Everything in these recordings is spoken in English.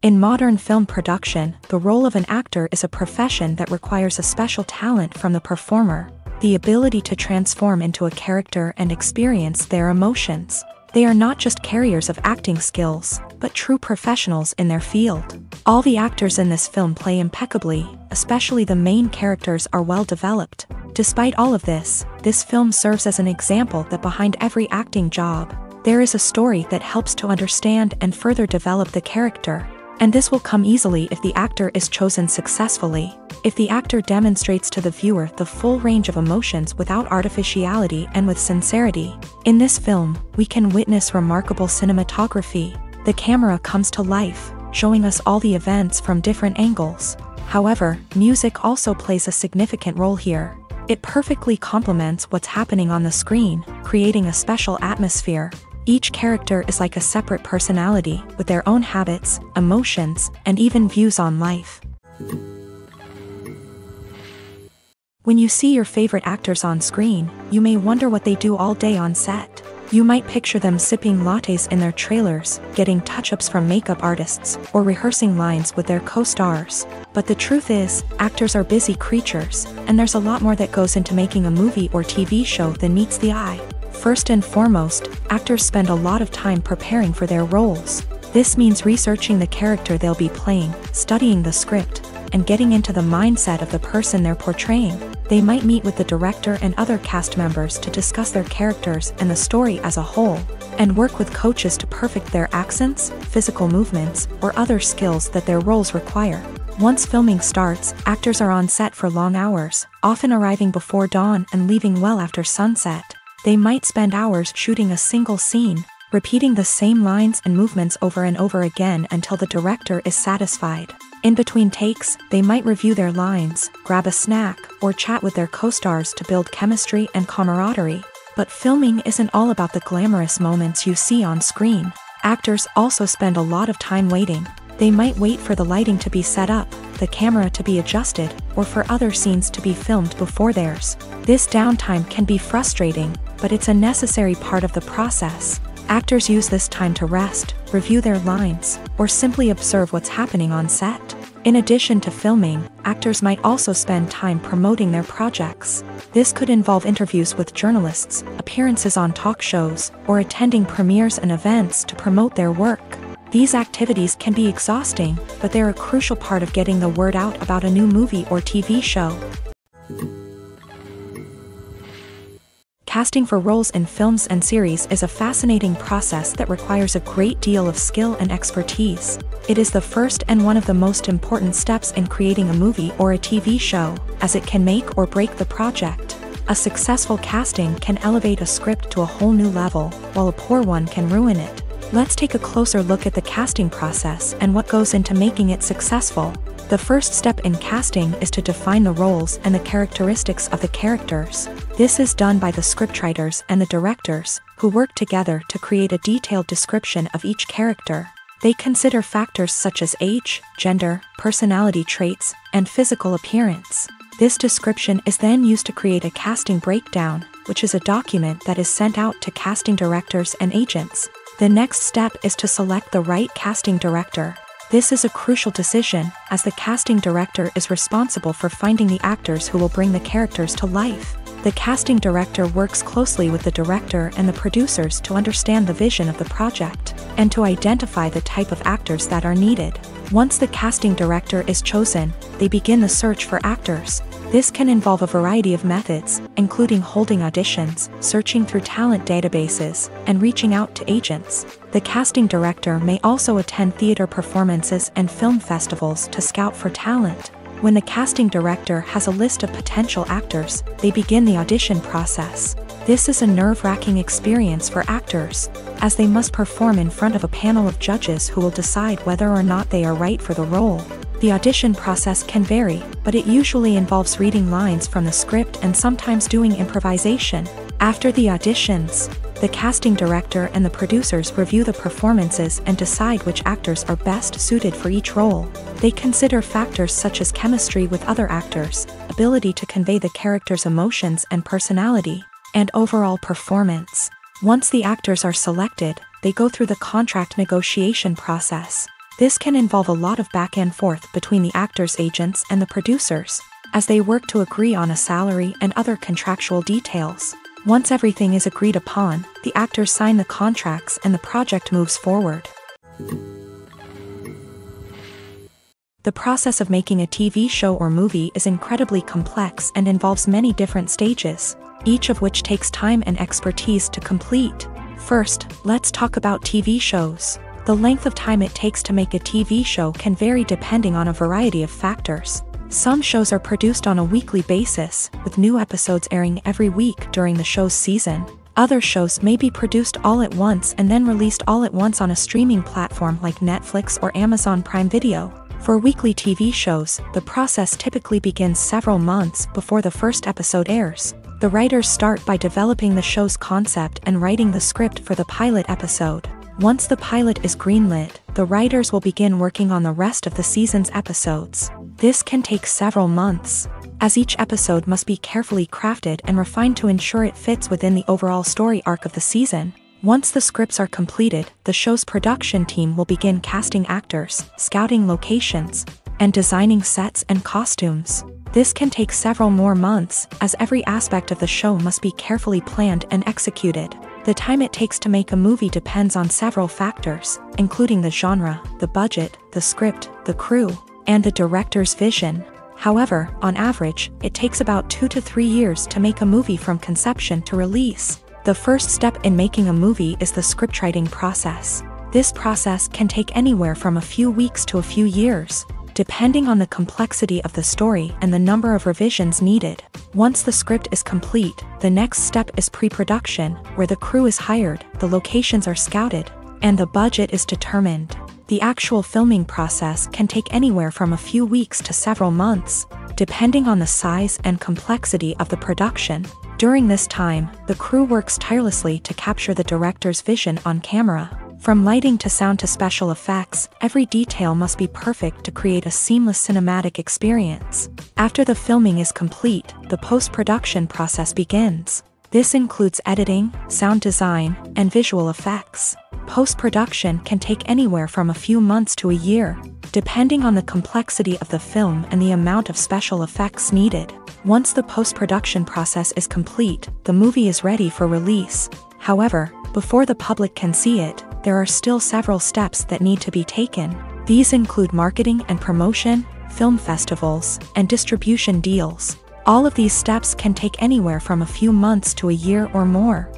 In modern film production, the role of an actor is a profession that requires a special talent from the performer, the ability to transform into a character and experience their emotions. They are not just carriers of acting skills, but true professionals in their field. All the actors in this film play impeccably, especially the main characters are well developed. Despite all of this film serves as an example that behind every acting job, there is a story that helps to understand and further develop the character. And this will come easily if the actor is chosen successfully. If the actor demonstrates to the viewer the full range of emotions without artificiality and with sincerity. In this film, we can witness remarkable cinematography. The camera comes to life, showing us all the events from different angles. However, music also plays a significant role here. It perfectly complements what's happening on the screen, creating a special atmosphere. Each character is like a separate personality, with their own habits, emotions, and even views on life. When you see your favorite actors on screen, you may wonder what they do all day on set. You might picture them sipping lattes in their trailers, getting touch-ups from makeup artists, or rehearsing lines with their co-stars. But the truth is, actors are busy creatures, and there's a lot more that goes into making a movie or TV show than meets the eye. First and foremost, actors spend a lot of time preparing for their roles. This means researching the character they'll be playing, studying the script, and getting into the mindset of the person they're portraying. They might meet with the director and other cast members to discuss their characters and the story as a whole, and work with coaches to perfect their accents, physical movements, or other skills that their roles require. Once filming starts, actors are on set for long hours, often arriving before dawn and leaving well after sunset. They might spend hours shooting a single scene, repeating the same lines and movements over and over again until the director is satisfied. In between takes, they might review their lines, grab a snack, or chat with their co-stars to build chemistry and camaraderie. But filming isn't all about the glamorous moments you see on screen. Actors also spend a lot of time waiting. They might wait for the lighting to be set up, the camera to be adjusted, or for other scenes to be filmed before theirs. This downtime can be frustrating, but it's a necessary part of the process. Actors use this time to rest, review their lines, or simply observe what's happening on set. In addition to filming, actors might also spend time promoting their projects. This could involve interviews with journalists, appearances on talk shows, or attending premieres and events to promote their work. These activities can be exhausting, but they're a crucial part of getting the word out about a new movie or TV show. Casting for roles in films and series is a fascinating process that requires a great deal of skill and expertise. It is the first and one of the most important steps in creating a movie or a TV show, as it can make or break the project. A successful casting can elevate a script to a whole new level, while a poor one can ruin it. Let's take a closer look at the casting process and what goes into making it successful. The first step in casting is to define the roles and the characteristics of the characters. This is done by the scriptwriters and the directors, who work together to create a detailed description of each character. They consider factors such as age, gender, personality traits, and physical appearance. This description is then used to create a casting breakdown, which is a document that is sent out to casting directors and agents. The next step is to select the right casting director. This is a crucial decision, as the casting director is responsible for finding the actors who will bring the characters to life. The casting director works closely with the director and the producers to understand the vision of the project, and to identify the type of actors that are needed. Once the casting director is chosen, they begin the search for actors. This can involve a variety of methods, including holding auditions, searching through talent databases, and reaching out to agents. The casting director may also attend theater performances and film festivals to scout for talent. When the casting director has a list of potential actors, they begin the audition process. This is a nerve-wracking experience for actors, as they must perform in front of a panel of judges who will decide whether or not they are right for the role. The audition process can vary, but it usually involves reading lines from the script and sometimes doing improvisation. After the auditions, the casting director and the producers review the performances and decide which actors are best suited for each role. They consider factors such as chemistry with other actors, ability to convey the character's emotions and personality, and overall performance. Once the actors are selected, they go through the contract negotiation process. This can involve a lot of back and forth between the actors' agents and the producers, as they work to agree on a salary and other contractual details. Once everything is agreed upon, the actors sign the contracts and the project moves forward. The process of making a TV show or movie is incredibly complex and involves many different stages, each of which takes time and expertise to complete. First, let's talk about TV shows. The length of time it takes to make a TV show can vary depending on a variety of factors. Some shows are produced on a weekly basis, with new episodes airing every week during the show's season. Other shows may be produced all at once and then released all at once on a streaming platform like Netflix or Amazon Prime Video. For weekly TV shows, the process typically begins several months before the first episode airs. The writers start by developing the show's concept and writing the script for the pilot episode. Once the pilot is greenlit, the writers will begin working on the rest of the season's episodes. This can take several months, as each episode must be carefully crafted and refined to ensure it fits within the overall story arc of the season. Once the scripts are completed, the show's production team will begin casting actors, scouting locations, and designing sets and costumes. This can take several more months, as every aspect of the show must be carefully planned and executed. The time it takes to make a movie depends on several factors, including the genre, the budget, the script, the crew, and the director's vision. However, on average, it takes about 2 to 3 years to make a movie from conception to release. The first step in making a movie is the scriptwriting process. This process can take anywhere from a few weeks to a few years, depending on the complexity of the story and the number of revisions needed. Once the script is complete, the next step is pre-production, where the crew is hired, the locations are scouted, and the budget is determined. The actual filming process can take anywhere from a few weeks to several months, depending on the size and complexity of the production. During this time, the crew works tirelessly to capture the director's vision on camera. From lighting to sound to special effects, every detail must be perfect to create a seamless cinematic experience. After the filming is complete, the post-production process begins. This includes editing, sound design, and visual effects. Post-production can take anywhere from a few months to a year, depending on the complexity of the film and the amount of special effects needed. Once the post-production process is complete, the movie is ready for release. However, before the public can see it, there are still several steps that need to be taken. These include marketing and promotion, film festivals, and distribution deals. All of these steps can take anywhere from a few months to a year or more.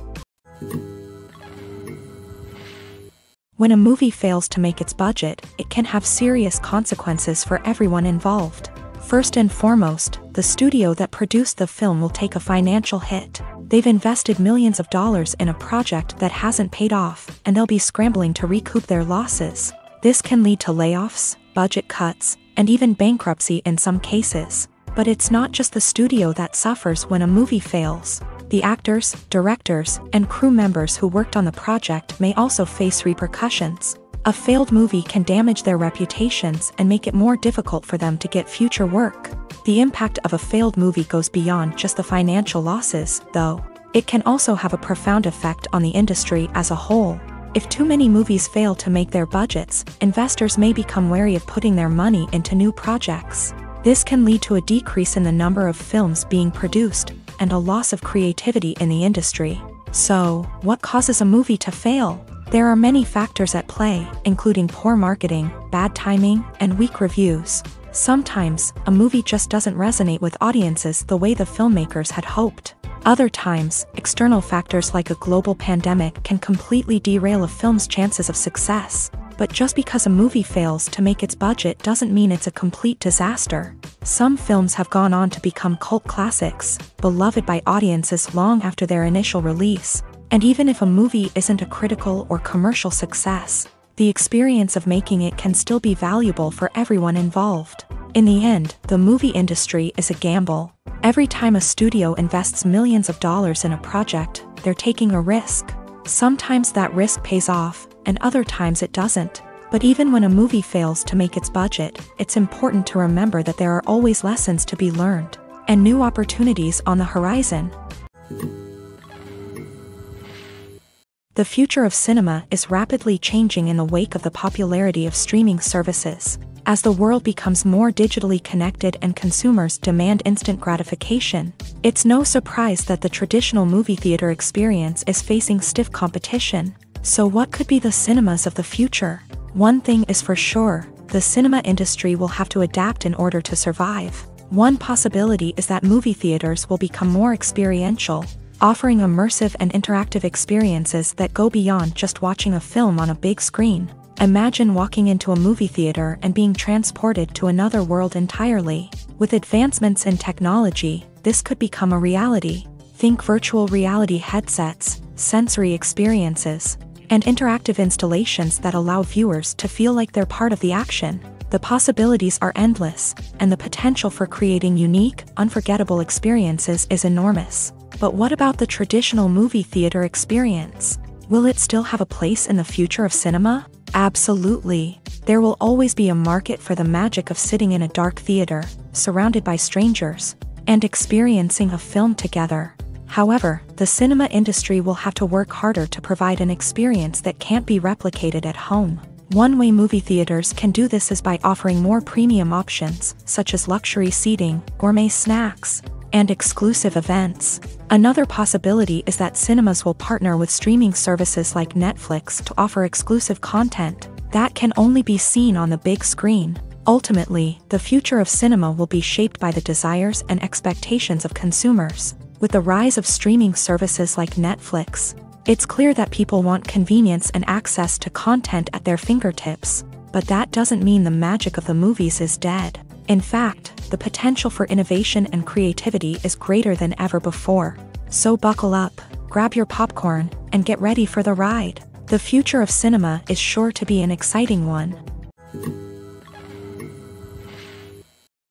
When a movie fails to make its budget, it can have serious consequences for everyone involved. First and foremost, the studio that produced the film will take a financial hit. They've invested millions of dollars in a project that hasn't paid off, and they'll be scrambling to recoup their losses. This can lead to layoffs, budget cuts, and even bankruptcy in some cases. But it's not just the studio that suffers when a movie fails. The actors, directors, and crew members who worked on the project may also face repercussions. A failed movie can damage their reputations and make it more difficult for them to get future work. The impact of a failed movie goes beyond just the financial losses, though. It can also have a profound effect on the industry as a whole. If too many movies fail to make their budgets, investors may become wary of putting their money into new projects. This can lead to a decrease in the number of films being produced, and a loss of creativity in the industry. So, what causes a movie to fail? There are many factors at play, including poor marketing, bad timing, and weak reviews. Sometimes, a movie just doesn't resonate with audiences the way the filmmakers had hoped. Other times, external factors like a global pandemic can completely derail a film's chances of success. But just because a movie fails to make its budget doesn't mean it's a complete disaster. Some films have gone on to become cult classics, beloved by audiences long after their initial release. And even if a movie isn't a critical or commercial success, the experience of making it can still be valuable for everyone involved. In the end, the movie industry is a gamble. Every time a studio invests millions of dollars in a project, they're taking a risk. Sometimes that risk pays off, and other times it doesn't. But even when a movie fails to make its budget, it's important to remember that there are always lessons to be learned, and new opportunities on the horizon. The future of cinema is rapidly changing in the wake of the popularity of streaming services. As the world becomes more digitally connected and consumers demand instant gratification, it's no surprise that the traditional movie theater experience is facing stiff competition. So what could be the cinemas of the future? One thing is for sure, the cinema industry will have to adapt in order to survive. One possibility is that movie theaters will become more experiential, offering immersive and interactive experiences that go beyond just watching a film on a big screen. Imagine walking into a movie theater and being transported to another world entirely. With advancements in technology, this could become a reality. Think virtual reality headsets, sensory experiences, and interactive installations that allow viewers to feel like they're part of the action. The possibilities are endless, and the potential for creating unique, unforgettable experiences is enormous. But what about the traditional movie theater experience? Will it still have a place in the future of cinema? Absolutely. There will always be a market for the magic of sitting in a dark theater, surrounded by strangers, and experiencing a film together. However, the cinema industry will have to work harder to provide an experience that can't be replicated at home. One way movie theaters can do this is by offering more premium options, such as luxury seating, gourmet snacks, and exclusive events. Another possibility is that cinemas will partner with streaming services like Netflix to offer exclusive content that can only be seen on the big screen. Ultimately, the future of cinema will be shaped by the desires and expectations of consumers. With the rise of streaming services like Netflix, it's clear that people want convenience and access to content at their fingertips. But that doesn't mean the magic of the movies is dead. In fact, the potential for innovation and creativity is greater than ever before. So buckle up, grab your popcorn, and get ready for the ride. The future of cinema is sure to be an exciting one.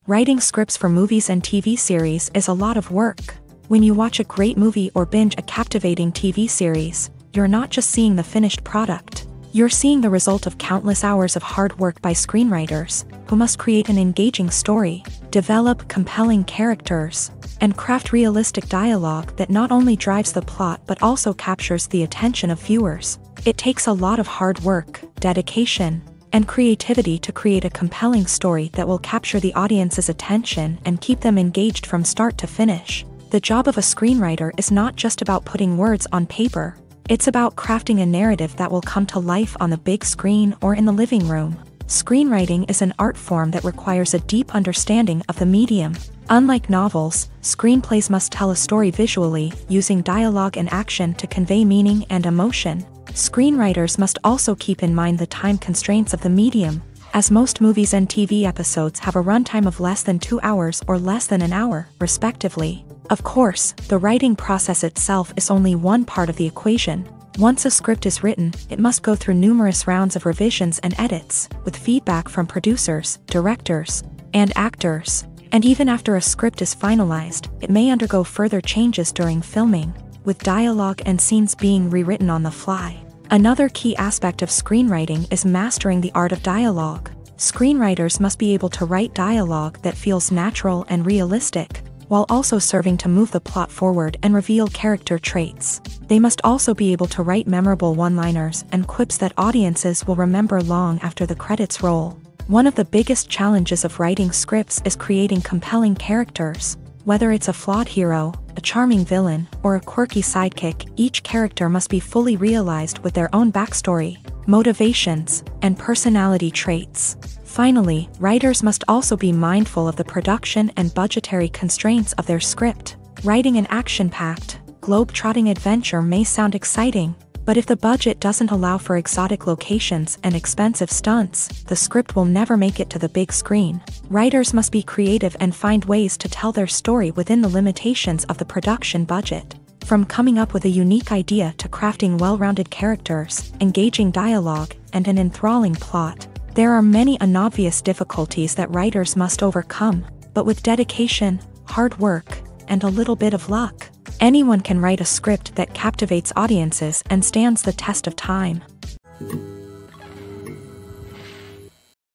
Writing scripts for movies and TV series is a lot of work. When you watch a great movie or binge a captivating TV series, you're not just seeing the finished product. You're seeing the result of countless hours of hard work by screenwriters, who must create an engaging story, develop compelling characters, and craft realistic dialogue that not only drives the plot but also captures the attention of viewers. It takes a lot of hard work, dedication, and creativity to create a compelling story that will capture the audience's attention and keep them engaged from start to finish. The job of a screenwriter is not just about putting words on paper. It's about crafting a narrative that will come to life on the big screen or in the living room. Screenwriting is an art form that requires a deep understanding of the medium. Unlike novels, screenplays must tell a story visually, using dialogue and action to convey meaning and emotion. Screenwriters must also keep in mind the time constraints of the medium, as most movies and TV episodes have a runtime of less than 2 hours or less than an hour, respectively. Of course, the writing process itself is only one part of the equation. Once a script is written, it must go through numerous rounds of revisions and edits, with feedback from producers, directors, and actors. And even after a script is finalized, it may undergo further changes during filming, with dialogue and scenes being rewritten on the fly. Another key aspect of screenwriting is mastering the art of dialogue. Screenwriters must be able to write dialogue that feels natural and realistic, while also serving to move the plot forward and reveal character traits. They must also be able to write memorable one-liners and quips that audiences will remember long after the credits roll. One of the biggest challenges of writing scripts is creating compelling characters. Whether it's a flawed hero, a charming villain, or a quirky sidekick, each character must be fully realized with their own backstory, motivations, and personality traits. Finally, writers must also be mindful of the production and budgetary constraints of their script. Writing an action-packed, globe-trotting adventure may sound exciting, but if the budget doesn't allow for exotic locations and expensive stunts, the script will never make it to the big screen. Writers must be creative and find ways to tell their story within the limitations of the production budget. From coming up with a unique idea to crafting well-rounded characters, engaging dialogue, and an enthralling plot, there are many unobvious difficulties that writers must overcome, but with dedication, hard work, and a little bit of luck, anyone can write a script that captivates audiences and stands the test of time.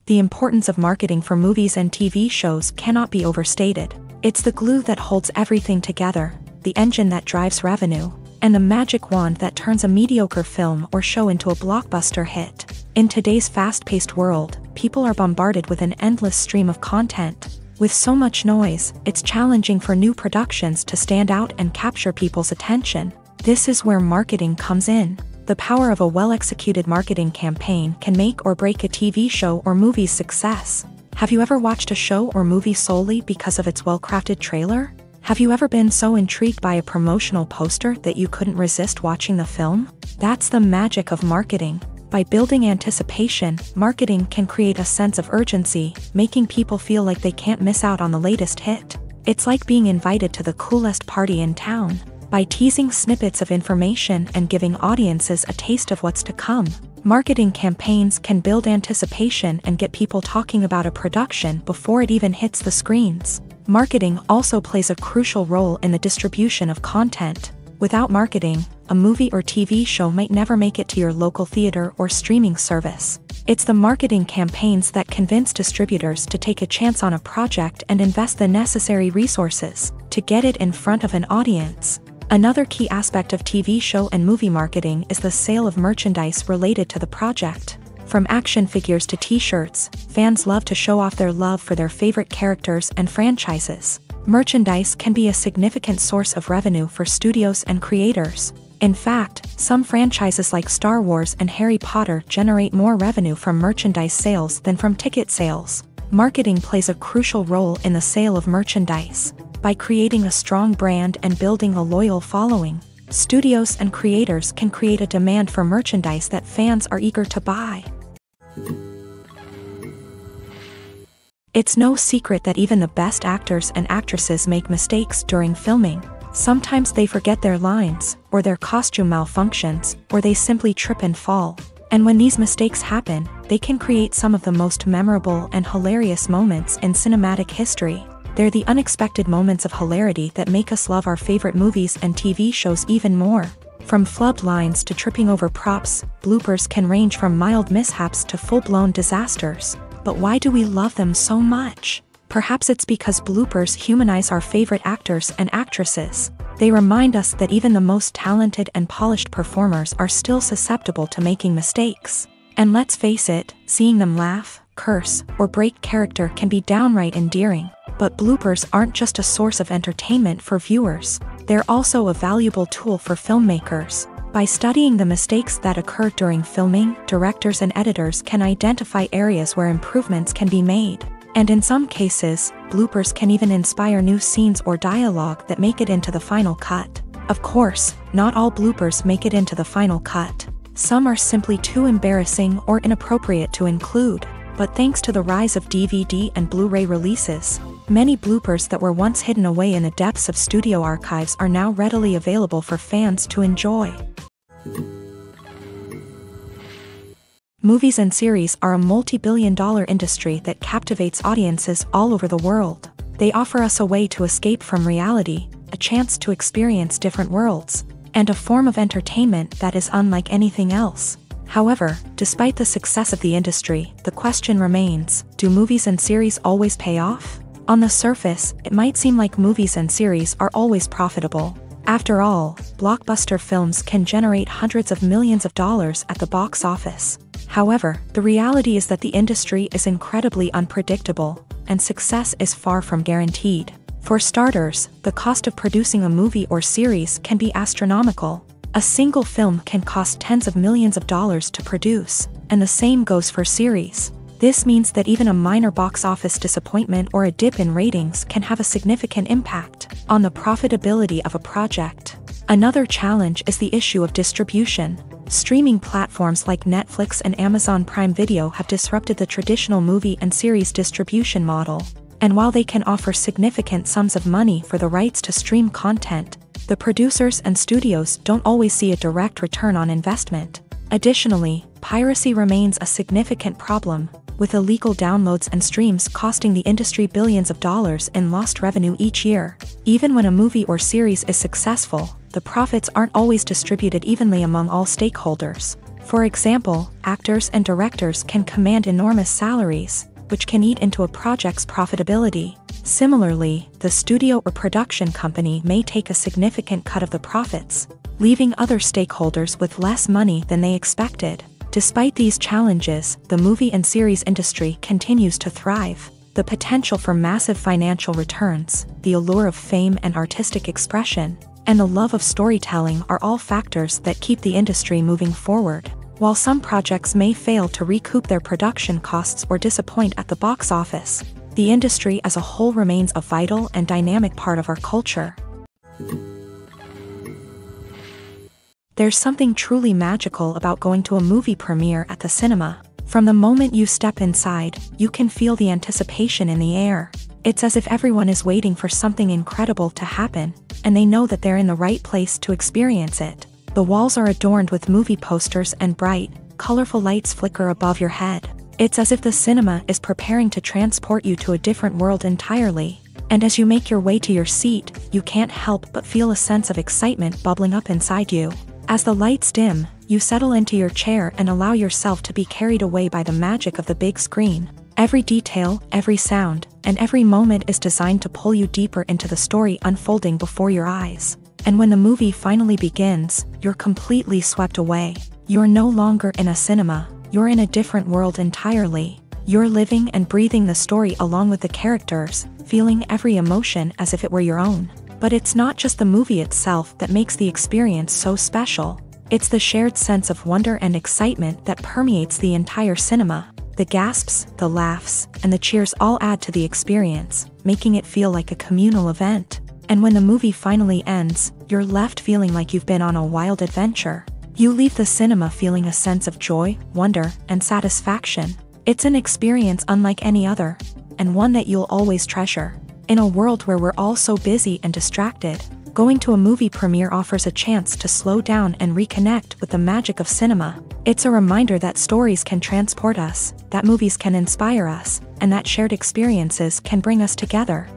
The importance of marketing for movies and TV shows cannot be overstated. It's the glue that holds everything together, the engine that drives revenue, and the magic wand that turns a mediocre film or show into a blockbuster hit. In today's fast-paced world, people are bombarded with an endless stream of content. With so much noise, it's challenging for new productions to stand out and capture people's attention. This is where marketing comes in. The power of a well-executed marketing campaign can make or break a TV show or movie's success. Have you ever watched a show or movie solely because of its well-crafted trailer? Have you ever been so intrigued by a promotional poster that you couldn't resist watching the film? That's the magic of marketing. By building anticipation, marketing can create a sense of urgency, making people feel like they can't miss out on the latest hit. It's like being invited to the coolest party in town. By teasing snippets of information and giving audiences a taste of what's to come, marketing campaigns can build anticipation and get people talking about a production before it even hits the screens. Marketing also plays a crucial role in the distribution of content. Without marketing, a movie or TV show might never make it to your local theater or streaming service. It's the marketing campaigns that convince distributors to take a chance on a project and invest the necessary resources to get it in front of an audience. Another key aspect of TV show and movie marketing is the sale of merchandise related to the project. From action figures to t-shirts, fans love to show off their love for their favorite characters and franchises. Merchandise can be a significant source of revenue for studios and creators. In fact, some franchises like Star Wars and Harry Potter generate more revenue from merchandise sales than from ticket sales. Marketing plays a crucial role in the sale of merchandise. By creating a strong brand and building a loyal following, studios and creators can create a demand for merchandise that fans are eager to buy. It's no secret that even the best actors and actresses make mistakes during filming. Sometimes they forget their lines, or their costume malfunctions, or they simply trip and fall. And when these mistakes happen, they can create some of the most memorable and hilarious moments in cinematic history. They're the unexpected moments of hilarity that make us love our favorite movies and TV shows even more. From flubbed lines to tripping over props, bloopers can range from mild mishaps to full-blown disasters. But why do we love them so much? Perhaps it's because bloopers humanize our favorite actors and actresses. They remind us that even the most talented and polished performers are still susceptible to making mistakes. And let's face it, seeing them laugh, curse, or break character can be downright endearing. But bloopers aren't just a source of entertainment for viewers. They're also a valuable tool for filmmakers. By studying the mistakes that occur during filming, directors and editors can identify areas where improvements can be made. And in some cases, bloopers can even inspire new scenes or dialogue that make it into the final cut. Of course, not all bloopers make it into the final cut. Some are simply too embarrassing or inappropriate to include. But thanks to the rise of DVD and Blu-ray releases, many bloopers that were once hidden away in the depths of studio archives are now readily available for fans to enjoy. Movies and series are a multi-billion-dollar industry that captivates audiences all over the world. They offer us a way to escape from reality, a chance to experience different worlds, and a form of entertainment that is unlike anything else. However, despite the success of the industry, the question remains, do movies and series always pay off? On the surface, it might seem like movies and series are always profitable. After all, blockbuster films can generate hundreds of millions of dollars at the box office. However, the reality is that the industry is incredibly unpredictable, and success is far from guaranteed. For starters, the cost of producing a movie or series can be astronomical. A single film can cost tens of millions of dollars to produce, and the same goes for series. This means that even a minor box office disappointment or a dip in ratings can have a significant impact on the profitability of a project. Another challenge is the issue of distribution. Streaming platforms like Netflix and Amazon Prime Video have disrupted the traditional movie and series distribution model. And while they can offer significant sums of money for the rights to stream content, the producers and studios don't always see a direct return on investment. Additionally, piracy remains a significant problem, with illegal downloads and streams costing the industry billions of dollars in lost revenue each year. Even when a movie or series is successful, the profits aren't always distributed evenly among all stakeholders. For example, actors and directors can command enormous salaries, which can eat into a project's profitability. Similarly, the studio or production company may take a significant cut of the profits, leaving other stakeholders with less money than they expected. Despite these challenges, the movie and series industry continues to thrive. The potential for massive financial returns, the allure of fame and artistic expression, and the love of storytelling are all factors that keep the industry moving forward. While some projects may fail to recoup their production costs or disappoint at the box office, the industry as a whole remains a vital and dynamic part of our culture. There's something truly magical about going to a movie premiere at the cinema. From the moment you step inside, you can feel the anticipation in the air. It's as if everyone is waiting for something incredible to happen, and they know that they're in the right place to experience it. The walls are adorned with movie posters and bright, colorful lights flicker above your head. It's as if the cinema is preparing to transport you to a different world entirely. And as you make your way to your seat, you can't help but feel a sense of excitement bubbling up inside you. As the lights dim, you settle into your chair and allow yourself to be carried away by the magic of the big screen. Every detail, every sound, and every moment is designed to pull you deeper into the story unfolding before your eyes. And when the movie finally begins, you're completely swept away. You're no longer in a cinema, you're in a different world entirely. You're living and breathing the story along with the characters, feeling every emotion as if it were your own. But it's not just the movie itself that makes the experience so special. It's the shared sense of wonder and excitement that permeates the entire cinema. The gasps, the laughs, and the cheers all add to the experience, making it feel like a communal event. And when the movie finally ends, you're left feeling like you've been on a wild adventure. You leave the cinema feeling a sense of joy, wonder, and satisfaction. It's an experience unlike any other, and one that you'll always treasure. In a world where we're all so busy and distracted, going to a movie premiere offers a chance to slow down and reconnect with the magic of cinema. It's a reminder that stories can transport us, that movies can inspire us, and that shared experiences can bring us together.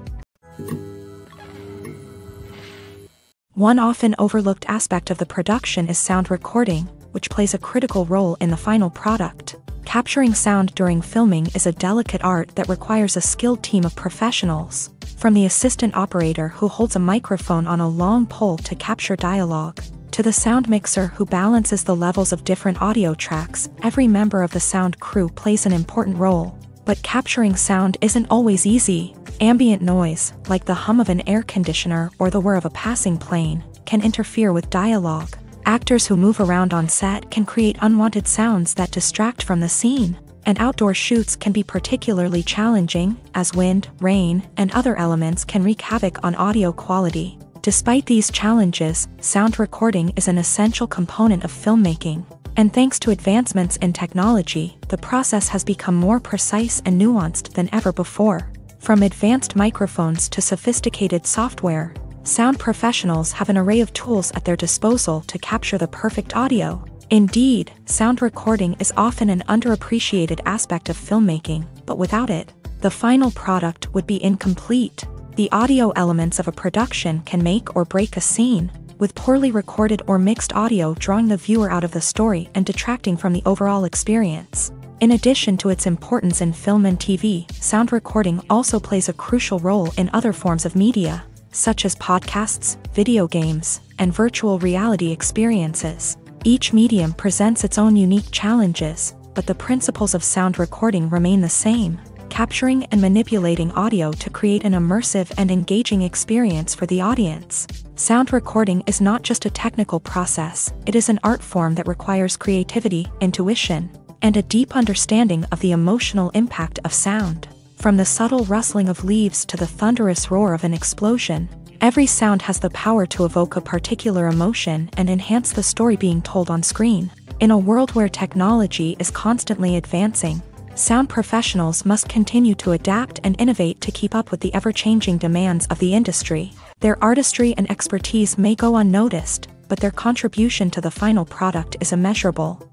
One often overlooked aspect of the production is sound recording, which plays a critical role in the final product. Capturing sound during filming is a delicate art that requires a skilled team of professionals. From the assistant operator who holds a microphone on a long pole to capture dialogue, to the sound mixer who balances the levels of different audio tracks, every member of the sound crew plays an important role. But capturing sound isn't always easy. Ambient noise, like the hum of an air conditioner or the whir of a passing plane, can interfere with dialogue. Actors who move around on set can create unwanted sounds that distract from the scene. And outdoor shoots can be particularly challenging, as wind, rain, and other elements can wreak havoc on audio quality. Despite these challenges, sound recording is an essential component of filmmaking. And thanks to advancements in technology, the process has become more precise and nuanced than ever before. From advanced microphones to sophisticated software, sound professionals have an array of tools at their disposal to capture the perfect audio. Indeed, sound recording is often an underappreciated aspect of filmmaking, but without it, the final product would be incomplete. The audio elements of a production can make or break a scene, with poorly recorded or mixed audio drawing the viewer out of the story and detracting from the overall experience. In addition to its importance in film and TV, sound recording also plays a crucial role in other forms of media, such as podcasts, video games, and virtual reality experiences. Each medium presents its own unique challenges, but the principles of sound recording remain the same, capturing and manipulating audio to create an immersive and engaging experience for the audience. Sound recording is not just a technical process, it is an art form that requires creativity, intuition, and a deep understanding of the emotional impact of sound. From the subtle rustling of leaves to the thunderous roar of an explosion, every sound has the power to evoke a particular emotion and enhance the story being told on screen. In a world where technology is constantly advancing, sound professionals must continue to adapt and innovate to keep up with the ever-changing demands of the industry. Their artistry and expertise may go unnoticed, but their contribution to the final product is immeasurable.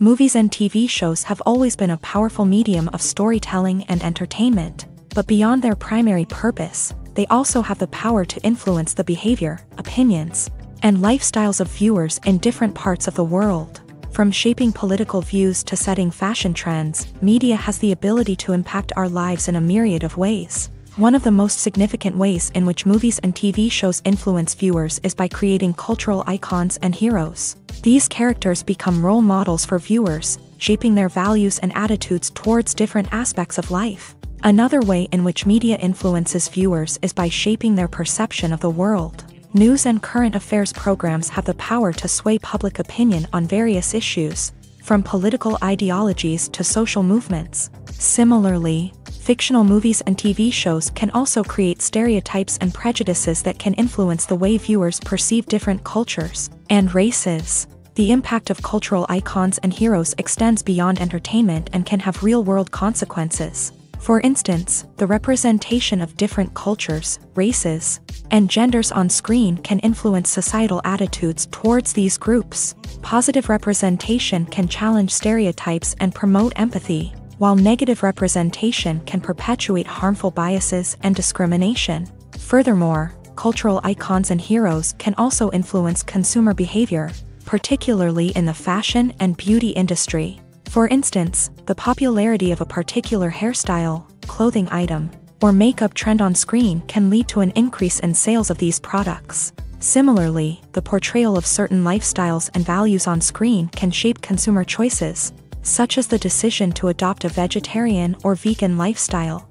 Movies and TV shows have always been a powerful medium of storytelling and entertainment. But beyond their primary purpose, they also have the power to influence the behavior, opinions, and lifestyles of viewers in different parts of the world. From shaping political views to setting fashion trends, media has the ability to impact our lives in a myriad of ways. One of the most significant ways in which movies and TV shows influence viewers is by creating cultural icons and heroes. These characters become role models for viewers, shaping their values and attitudes towards different aspects of life. Another way in which media influences viewers is by shaping their perception of the world. News and current affairs programs have the power to sway public opinion on various issues, from political ideologies to social movements. Similarly, fictional movies and TV shows can also create stereotypes and prejudices that can influence the way viewers perceive different cultures and races. The impact of cultural icons and heroes extends beyond entertainment and can have real-world consequences. For instance, the representation of different cultures, races, and genders on screen can influence societal attitudes towards these groups. Positive representation can challenge stereotypes and promote empathy, while negative representation can perpetuate harmful biases and discrimination. Furthermore, cultural icons and heroes can also influence consumer behavior, particularly in the fashion and beauty industry. For instance, the popularity of a particular hairstyle, clothing item, or makeup trend on screen can lead to an increase in sales of these products. Similarly, the portrayal of certain lifestyles and values on screen can shape consumer choices, such as the decision to adopt a vegetarian or vegan lifestyle.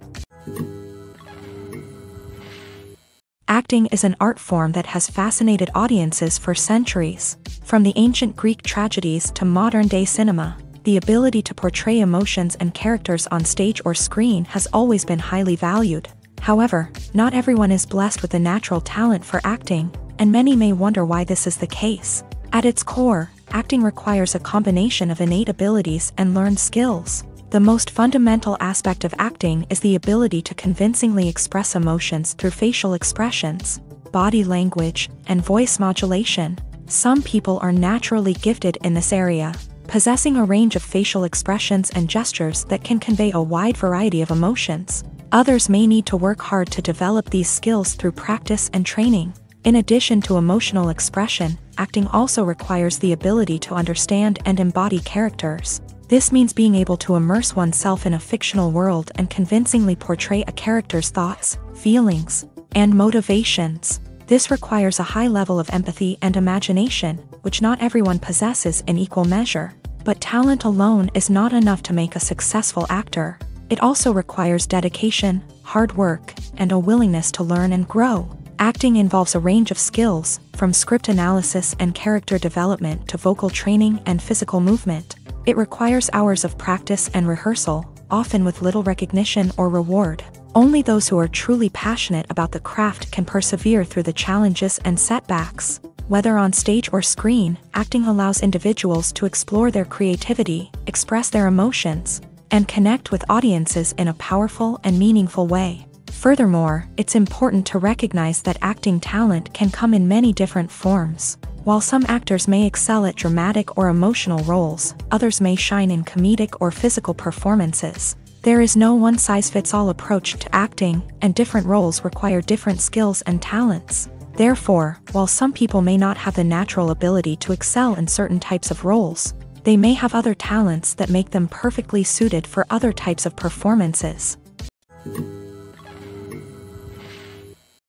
Acting is an art form that has fascinated audiences for centuries. From the ancient Greek tragedies to modern-day cinema, the ability to portray emotions and characters on stage or screen has always been highly valued. However, not everyone is blessed with a natural talent for acting, and many may wonder why this is the case. At its core, acting requires a combination of innate abilities and learned skills. The most fundamental aspect of acting is the ability to convincingly express emotions through facial expressions, body language, and voice modulation. Some people are naturally gifted in this area, possessing a range of facial expressions and gestures that can convey a wide variety of emotions. Others may need to work hard to develop these skills through practice and training. In addition to emotional expression, acting also requires the ability to understand and embody characters. This means being able to immerse oneself in a fictional world and convincingly portray a character's thoughts, feelings, and motivations. This requires a high level of empathy and imagination, which not everyone possesses in equal measure. But talent alone is not enough to make a successful actor. It also requires dedication, hard work, and a willingness to learn and grow. Acting involves a range of skills, from script analysis and character development to vocal training and physical movement. It requires hours of practice and rehearsal, often with little recognition or reward. Only those who are truly passionate about the craft can persevere through the challenges and setbacks. Whether on stage or screen, acting allows individuals to explore their creativity, express their emotions, and connect with audiences in a powerful and meaningful way. Furthermore, it's important to recognize that acting talent can come in many different forms. While some actors may excel at dramatic or emotional roles, others may shine in comedic or physical performances. There is no one-size-fits-all approach to acting, and different roles require different skills and talents. Therefore, while some people may not have the natural ability to excel in certain types of roles, they may have other talents that make them perfectly suited for other types of performances.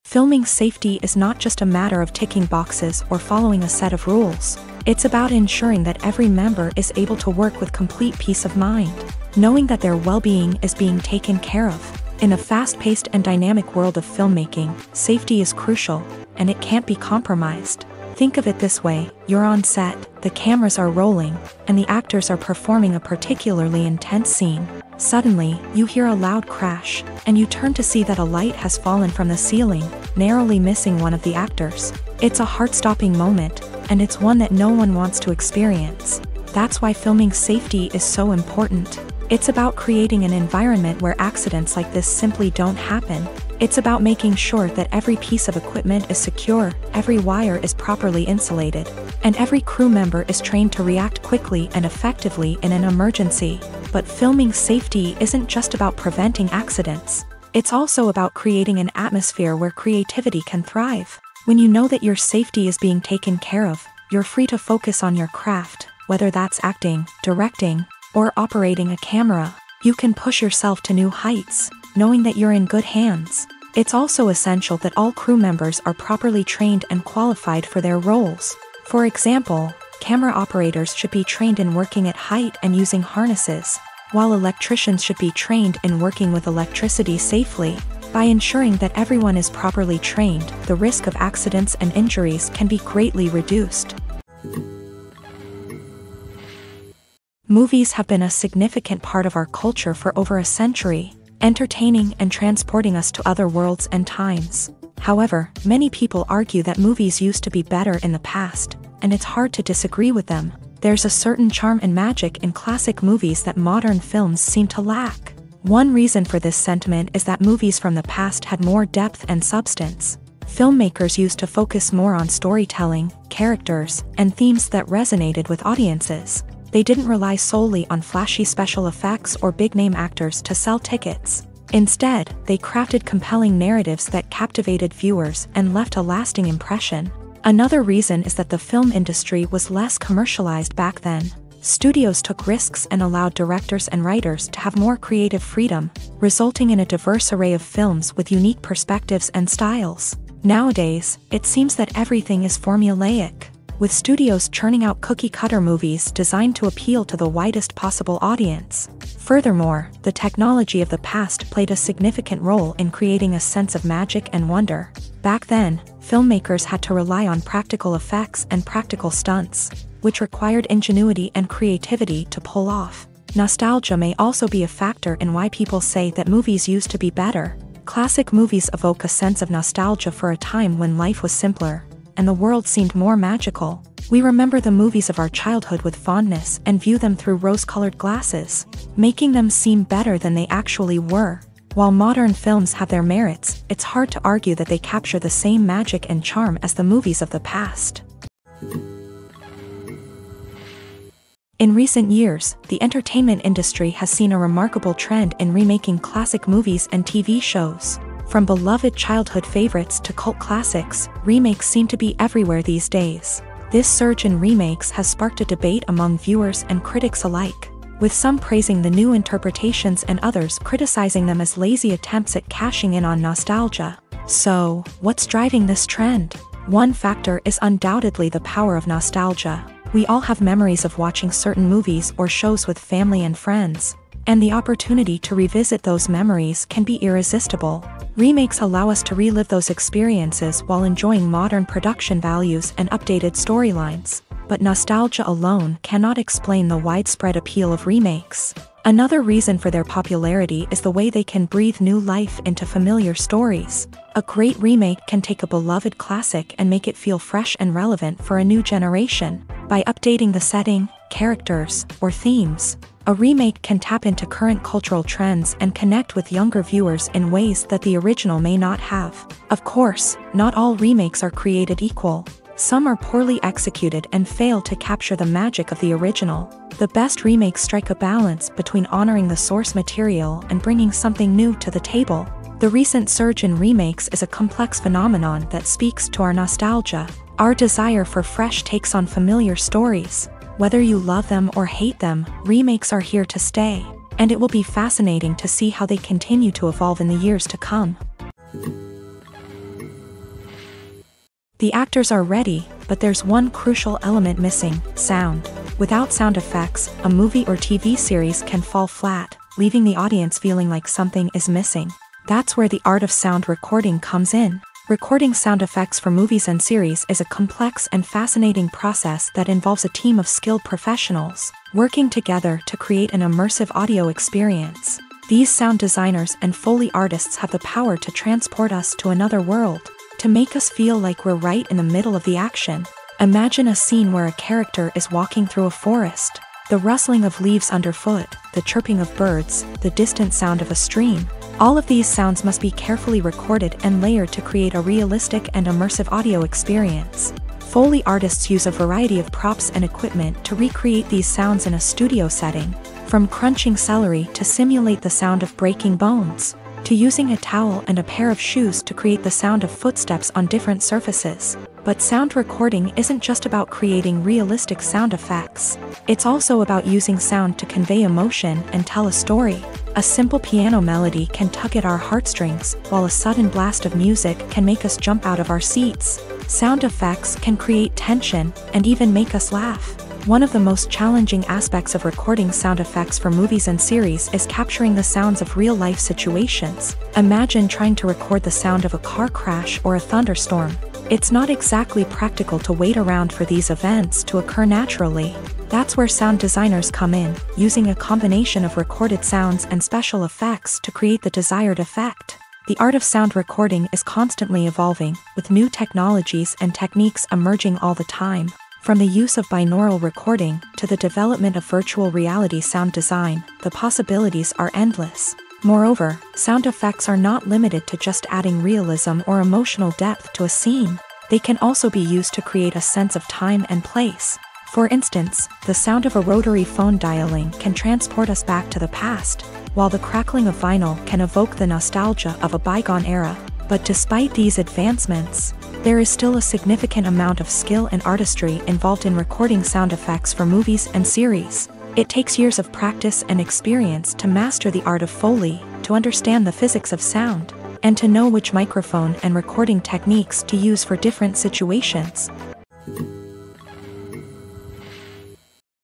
Filming safety is not just a matter of ticking boxes or following a set of rules. It's about ensuring that every member is able to work with complete peace of mind, knowing that their well-being is being taken care of. In a fast-paced and dynamic world of filmmaking, safety is crucial, and it can't be compromised. Think of it this way: you're on set, the cameras are rolling, and the actors are performing a particularly intense scene. Suddenly, you hear a loud crash, and you turn to see that a light has fallen from the ceiling, narrowly missing one of the actors. It's a heart-stopping moment, and it's one that no one wants to experience. That's why filming safety is so important. It's about creating an environment where accidents like this simply don't happen. It's about making sure that every piece of equipment is secure, every wire is properly insulated, and every crew member is trained to react quickly and effectively in an emergency. But filming safety isn't just about preventing accidents. It's also about creating an atmosphere where creativity can thrive. When you know that your safety is being taken care of, you're free to focus on your craft, whether that's acting, directing, or operating a camera. You can push yourself to new heights, knowing that you're in good hands. It's also essential that all crew members are properly trained and qualified for their roles. For example, camera operators should be trained in working at height and using harnesses, while electricians should be trained in working with electricity safely. By ensuring that everyone is properly trained, the risk of accidents and injuries can be greatly reduced. Movies have been a significant part of our culture for over a century, entertaining and transporting us to other worlds and times. However, many people argue that movies used to be better in the past, and it's hard to disagree with them. There's a certain charm and magic in classic movies that modern films seem to lack. One reason for this sentiment is that movies from the past had more depth and substance. Filmmakers used to focus more on storytelling, characters, and themes that resonated with audiences. They didn't rely solely on flashy special effects or big-name actors to sell tickets. Instead, they crafted compelling narratives that captivated viewers and left a lasting impression. Another reason is that the film industry was less commercialized back then. Studios took risks and allowed directors and writers to have more creative freedom, resulting in a diverse array of films with unique perspectives and styles. Nowadays, it seems that everything is formulaic, with studios churning out cookie-cutter movies designed to appeal to the widest possible audience. Furthermore, the technology of the past played a significant role in creating a sense of magic and wonder. Back then, filmmakers had to rely on practical effects and practical stunts, which required ingenuity and creativity to pull off. Nostalgia may also be a factor in why people say that movies used to be better. Classic movies evoke a sense of nostalgia for a time when life was simpler, and the world seemed more magical. We remember the movies of our childhood with fondness and view them through rose-colored glasses, making them seem better than they actually were. While modern films have their merits, it's hard to argue that they capture the same magic and charm as the movies of the past. In recent years, the entertainment industry has seen a remarkable trend in remaking classic movies and TV shows. From beloved childhood favorites to cult classics, remakes seem to be everywhere these days. This surge in remakes has sparked a debate among viewers and critics alike, with some praising the new interpretations and others criticizing them as lazy attempts at cashing in on nostalgia. So, what's driving this trend? One factor is undoubtedly the power of nostalgia. We all have memories of watching certain movies or shows with family and friends, and the opportunity to revisit those memories can be irresistible. Remakes allow us to relive those experiences while enjoying modern production values and updated storylines. But nostalgia alone cannot explain the widespread appeal of remakes. Another reason for their popularity is the way they can breathe new life into familiar stories. A great remake can take a beloved classic and make it feel fresh and relevant for a new generation. By updating the setting, characters, or themes, a remake can tap into current cultural trends and connect with younger viewers in ways that the original may not have. Of course, not all remakes are created equal. Some are poorly executed and fail to capture the magic of the original. The best remakes strike a balance between honoring the source material and bringing something new to the table. The recent surge in remakes is a complex phenomenon that speaks to our nostalgia, our desire for fresh takes on familiar stories. Whether you love them or hate them, remakes are here to stay, and it will be fascinating to see how they continue to evolve in the years to come. The actors are ready, but there's one crucial element missing: sound. Without sound effects, a movie or TV series can fall flat, leaving the audience feeling like something is missing. That's where the art of sound recording comes in. Recording sound effects for movies and series is a complex and fascinating process that involves a team of skilled professionals working together to create an immersive audio experience. These sound designers and Foley artists have the power to transport us to another world, to make us feel like we're right in the middle of the action. Imagine a scene where a character is walking through a forest. The rustling of leaves underfoot, the chirping of birds, the distant sound of a stream. All of these sounds must be carefully recorded and layered to create a realistic and immersive audio experience. Foley artists use a variety of props and equipment to recreate these sounds in a studio setting, from crunching celery to simulate the sound of breaking bones, to using a towel and a pair of shoes to create the sound of footsteps on different surfaces. But sound recording isn't just about creating realistic sound effects. It's also about using sound to convey emotion and tell a story. A simple piano melody can tug at our heartstrings, while a sudden blast of music can make us jump out of our seats. Sound effects can create tension and even make us laugh. One of the most challenging aspects of recording sound effects for movies and series is capturing the sounds of real-life situations. Imagine trying to record the sound of a car crash or a thunderstorm. It's not exactly practical to wait around for these events to occur naturally. That's where sound designers come in, using a combination of recorded sounds and special effects to create the desired effect. The art of sound recording is constantly evolving, with new technologies and techniques emerging all the time. From the use of binaural recording to the development of virtual reality sound design, the possibilities are endless. Moreover, sound effects are not limited to just adding realism or emotional depth to a scene. They can also be used to create a sense of time and place. For instance, the sound of a rotary phone dialing can transport us back to the past, while the crackling of vinyl can evoke the nostalgia of a bygone era. But despite these advancements, there is still a significant amount of skill and artistry involved in recording sound effects for movies and series. It takes years of practice and experience to master the art of Foley, to understand the physics of sound, and to know which microphone and recording techniques to use for different situations.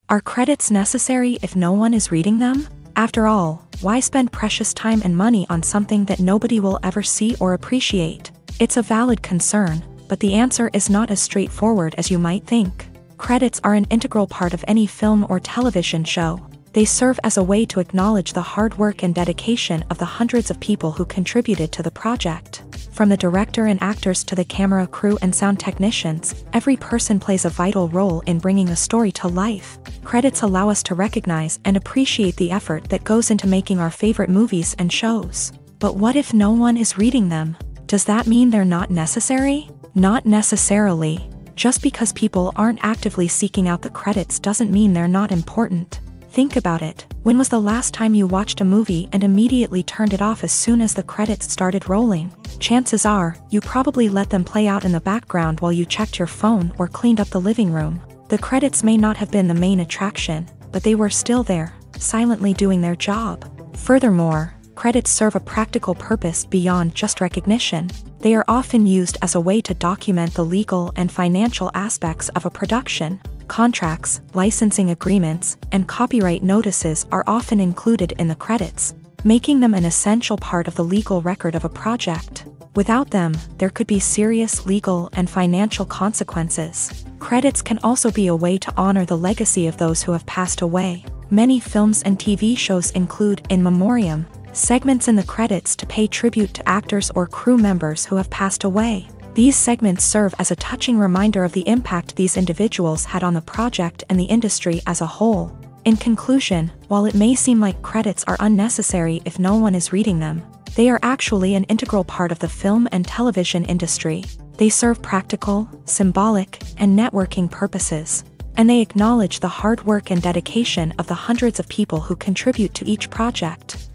Are credits necessary if no one is reading them? After all, why spend precious time and money on something that nobody will ever see or appreciate? It's a valid concern, but the answer is not as straightforward as you might think. Credits are an integral part of any film or television show. They serve as a way to acknowledge the hard work and dedication of the hundreds of people who contributed to the project. From the director and actors to the camera crew and sound technicians, every person plays a vital role in bringing a story to life. Credits allow us to recognize and appreciate the effort that goes into making our favorite movies and shows. But what if no one is reading them? Does that mean they're not necessary? Not necessarily. Just because people aren't actively seeking out the credits doesn't mean they're not important. Think about it. When was the last time you watched a movie and immediately turned it off as soon as the credits started rolling? Chances are, you probably let them play out in the background while you checked your phone or cleaned up the living room. The credits may not have been the main attraction, but they were still there, silently doing their job. Furthermore, credits serve a practical purpose beyond just recognition. They are often used as a way to document the legal and financial aspects of a production. Contracts, licensing agreements, and copyright notices are often included in the credits, making them an essential part of the legal record of a project. Without them, there could be serious legal and financial consequences. Credits can also be a way to honor the legacy of those who have passed away. Many films and TV shows include in memoriam segments in the credits to pay tribute to actors or crew members who have passed away. These segments serve as a touching reminder of the impact these individuals had on the project and the industry as a whole. In conclusion, while it may seem like credits are unnecessary if no one is reading them, they are actually an integral part of the film and television industry. They serve practical, symbolic, and networking purposes, and they acknowledge the hard work and dedication of the hundreds of people who contribute to each project.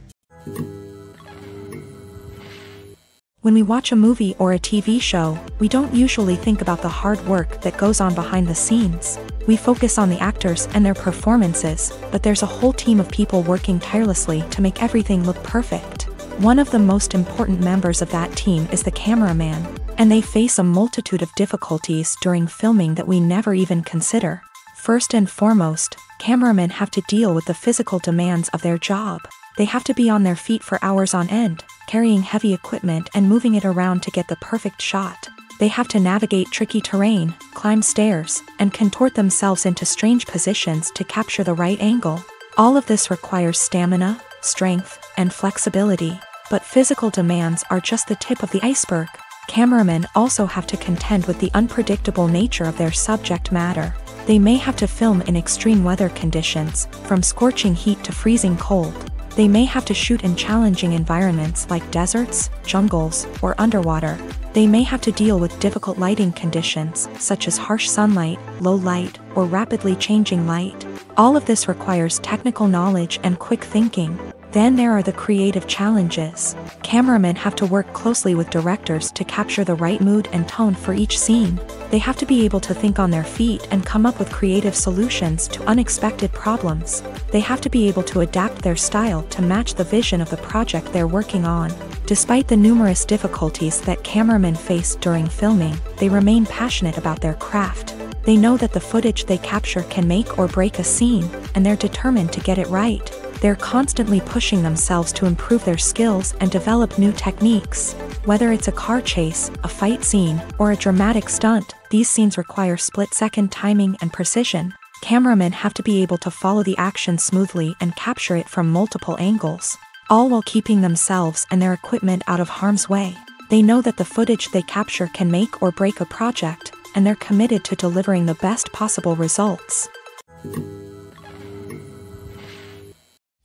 When we watch a movie or a TV show, we don't usually think about the hard work that goes on behind the scenes. We focus on the actors and their performances, but there's a whole team of people working tirelessly to make everything look perfect. One of the most important members of that team is the cameraman, and they face a multitude of difficulties during filming that we never even consider. First and foremost, cameramen have to deal with the physical demands of their job. They have to be on their feet for hours on end, carrying heavy equipment and moving it around to get the perfect shot. They have to navigate tricky terrain, climb stairs, and contort themselves into strange positions to capture the right angle. All of this requires stamina, strength, and flexibility. But physical demands are just the tip of the iceberg. Cameramen also have to contend with the unpredictable nature of their subject matter. They may have to film in extreme weather conditions, from scorching heat to freezing cold. They may have to shoot in challenging environments like deserts, jungles, or underwater. They may have to deal with difficult lighting conditions, such as harsh sunlight, low light, or rapidly changing light. All of this requires technical knowledge and quick thinking. Then there are the creative challenges. Cameramen have to work closely with directors to capture the right mood and tone for each scene. They have to be able to think on their feet and come up with creative solutions to unexpected problems. They have to be able to adapt their style to match the vision of the project they're working on. Despite the numerous difficulties that cameramen face during filming, they remain passionate about their craft. They know that the footage they capture can make or break a scene, and they're determined to get it right. They're constantly pushing themselves to improve their skills and develop new techniques. Whether it's a car chase, a fight scene, or a dramatic stunt, these scenes require split-second timing and precision. Cameramen have to be able to follow the action smoothly and capture it from multiple angles, all while keeping themselves and their equipment out of harm's way. They know that the footage they capture can make or break a project, and they're committed to delivering the best possible results.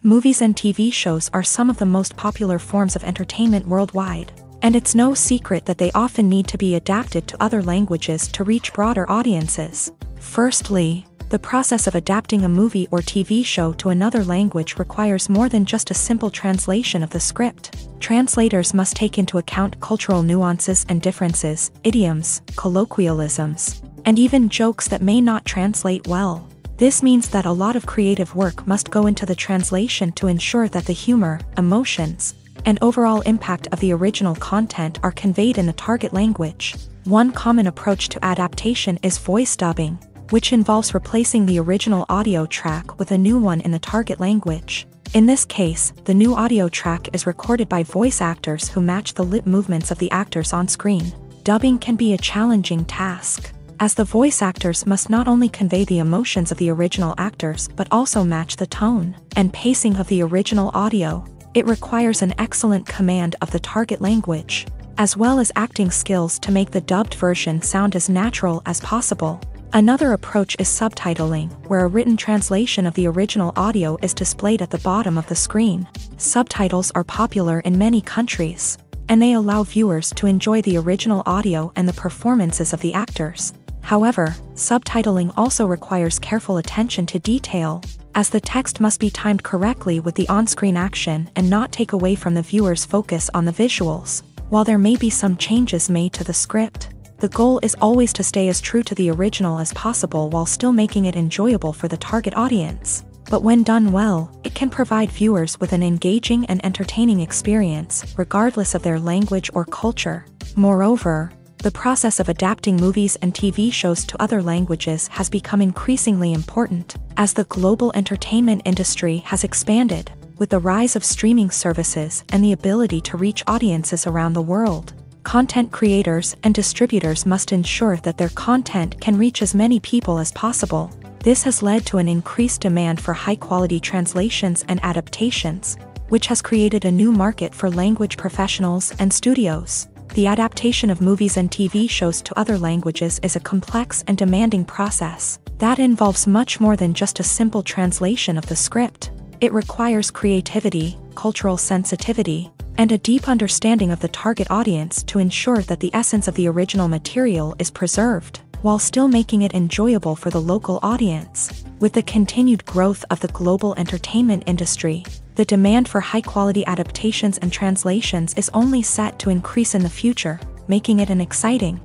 Movies and TV shows are some of the most popular forms of entertainment worldwide, and it's no secret that they often need to be adapted to other languages to reach broader audiences. Firstly, the process of adapting a movie or TV show to another language requires more than just a simple translation of the script. Translators must take into account cultural nuances and differences, idioms, colloquialisms, and even jokes that may not translate well. This means that a lot of creative work must go into the translation to ensure that the humor, emotions, and overall impact of the original content are conveyed in the target language. One common approach to adaptation is voice dubbing, which involves replacing the original audio track with a new one in the target language. In this case, the new audio track is recorded by voice actors who match the lip movements of the actors on screen. Dubbing can be a challenging task, as the voice actors must not only convey the emotions of the original actors but also match the tone and pacing of the original audio. It requires an excellent command of the target language, as well as acting skills to make the dubbed version sound as natural as possible. Another approach is subtitling, where a written translation of the original audio is displayed at the bottom of the screen. Subtitles are popular in many countries, and they allow viewers to enjoy the original audio and the performances of the actors. However, subtitling also requires careful attention to detail, as the text must be timed correctly with the on-screen action and not take away from the viewer's focus on the visuals. While there may be some changes made to the script, the goal is always to stay as true to the original as possible while still making it enjoyable for the target audience. But when done well, it can provide viewers with an engaging and entertaining experience, regardless of their language or culture. Moreover, the process of adapting movies and TV shows to other languages has become increasingly important, as the global entertainment industry has expanded, with the rise of streaming services and the ability to reach audiences around the world. Content creators and distributors must ensure that their content can reach as many people as possible. This has led to an increased demand for high-quality translations and adaptations, which has created a new market for language professionals and studios. The adaptation of movies and TV shows to other languages is a complex and demanding process that involves much more than just a simple translation of the script. It requires creativity, cultural sensitivity, and a deep understanding of the target audience to ensure that the essence of the original material is preserved, while still making it enjoyable for the local audience. With the continued growth of the global entertainment industry, the demand for high-quality adaptations and translations is only set to increase in the future, making it an exciting.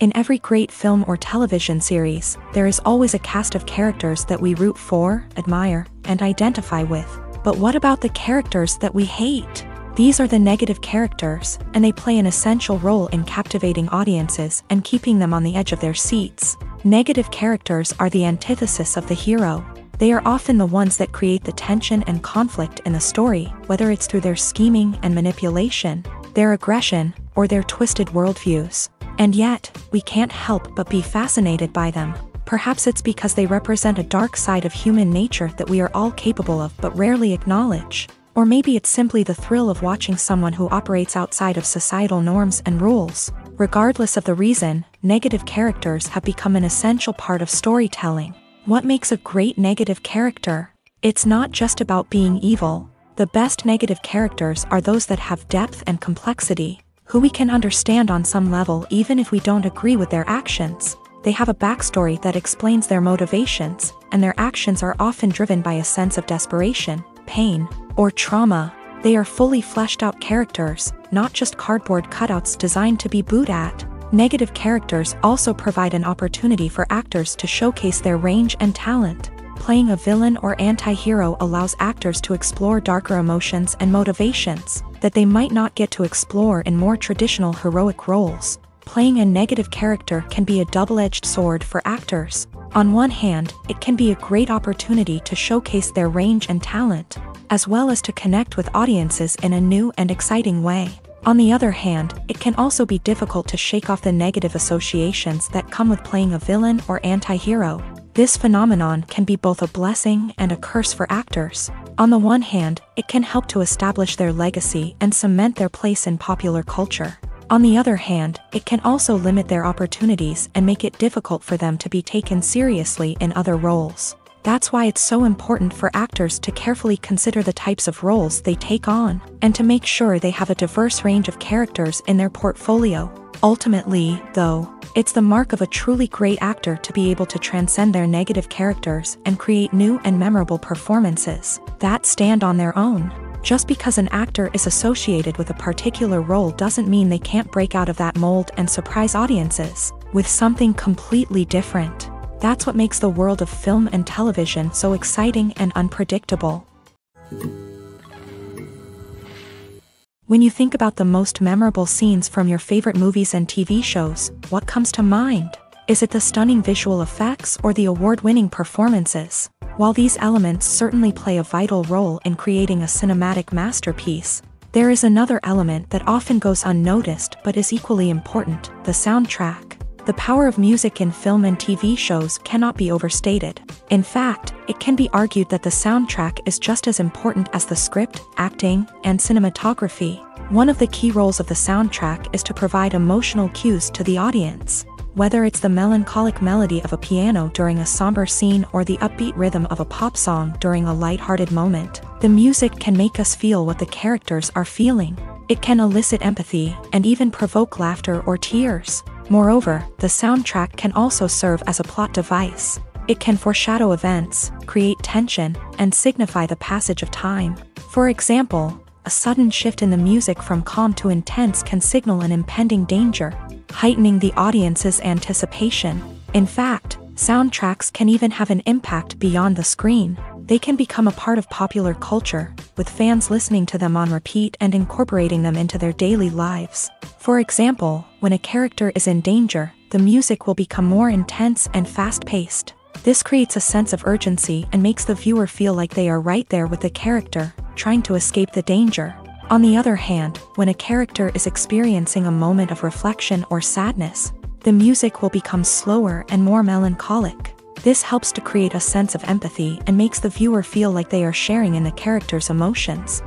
In every great film or television series, there is always a cast of characters that we root for, admire, and identify with. But what about the characters that we hate? These are the negative characters, and they play an essential role in captivating audiences and keeping them on the edge of their seats. Negative characters are the antithesis of the hero. They are often the ones that create the tension and conflict in the story, whether it's through their scheming and manipulation, their aggression, or their twisted worldviews. And yet, we can't help but be fascinated by them. Perhaps it's because they represent a dark side of human nature that we are all capable of but rarely acknowledge. Or maybe it's simply the thrill of watching someone who operates outside of societal norms and rules. Regardless of the reason, negative characters have become an essential part of storytelling. What makes a great negative character? It's not just about being evil. The best negative characters are those that have depth and complexity, who we can understand on some level even if we don't agree with their actions. They have a backstory that explains their motivations, and their actions are often driven by a sense of desperation, pain, or trauma. They are fully fleshed out characters, not just cardboard cutouts designed to be booed at. Negative characters also provide an opportunity for actors to showcase their range and talent. Playing a villain or anti-hero allows actors to explore darker emotions and motivations that they might not get to explore in more traditional heroic roles. Playing a negative character can be a double-edged sword for actors. On one hand, it can be a great opportunity to showcase their range and talent, as well as to connect with audiences in a new and exciting way. On the other hand, it can also be difficult to shake off the negative associations that come with playing a villain or anti-hero. This phenomenon can be both a blessing and a curse for actors. On the one hand, it can help to establish their legacy and cement their place in popular culture. On the other hand, it can also limit their opportunities and make it difficult for them to be taken seriously in other roles. That's why it's so important for actors to carefully consider the types of roles they take on, and to make sure they have a diverse range of characters in their portfolio. Ultimately, though, it's the mark of a truly great actor to be able to transcend their negative characters and create new and memorable performances that stand on their own. Just because an actor is associated with a particular role doesn't mean they can't break out of that mold and surprise audiences with something completely different. That's what makes the world of film and television so exciting and unpredictable. When you think about the most memorable scenes from your favorite movies and TV shows, what comes to mind? Is it the stunning visual effects or the award-winning performances? While these elements certainly play a vital role in creating a cinematic masterpiece, there is another element that often goes unnoticed but is equally important: the soundtrack. The power of music in film and TV shows cannot be overstated. In fact, it can be argued that the soundtrack is just as important as the script, acting, and cinematography. One of the key roles of the soundtrack is to provide emotional cues to the audience. Whether it's the melancholic melody of a piano during a somber scene or the upbeat rhythm of a pop song during a lighthearted moment, the music can make us feel what the characters are feeling. It can elicit empathy and even provoke laughter or tears. Moreover, the soundtrack can also serve as a plot device. It can foreshadow events, create tension, and signify the passage of time. For example, a sudden shift in the music from calm to intense can signal an impending danger, heightening the audience's anticipation. In fact, soundtracks can even have an impact beyond the screen. They can become a part of popular culture, with fans listening to them on repeat and incorporating them into their daily lives. For example, when a character is in danger, the music will become more intense and fast-paced. This creates a sense of urgency and makes the viewer feel like they are right there with the character, trying to escape the danger. On the other hand, when a character is experiencing a moment of reflection or sadness, the music will become slower and more melancholic. This helps to create a sense of empathy and makes the viewer feel like they are sharing in the character's emotions.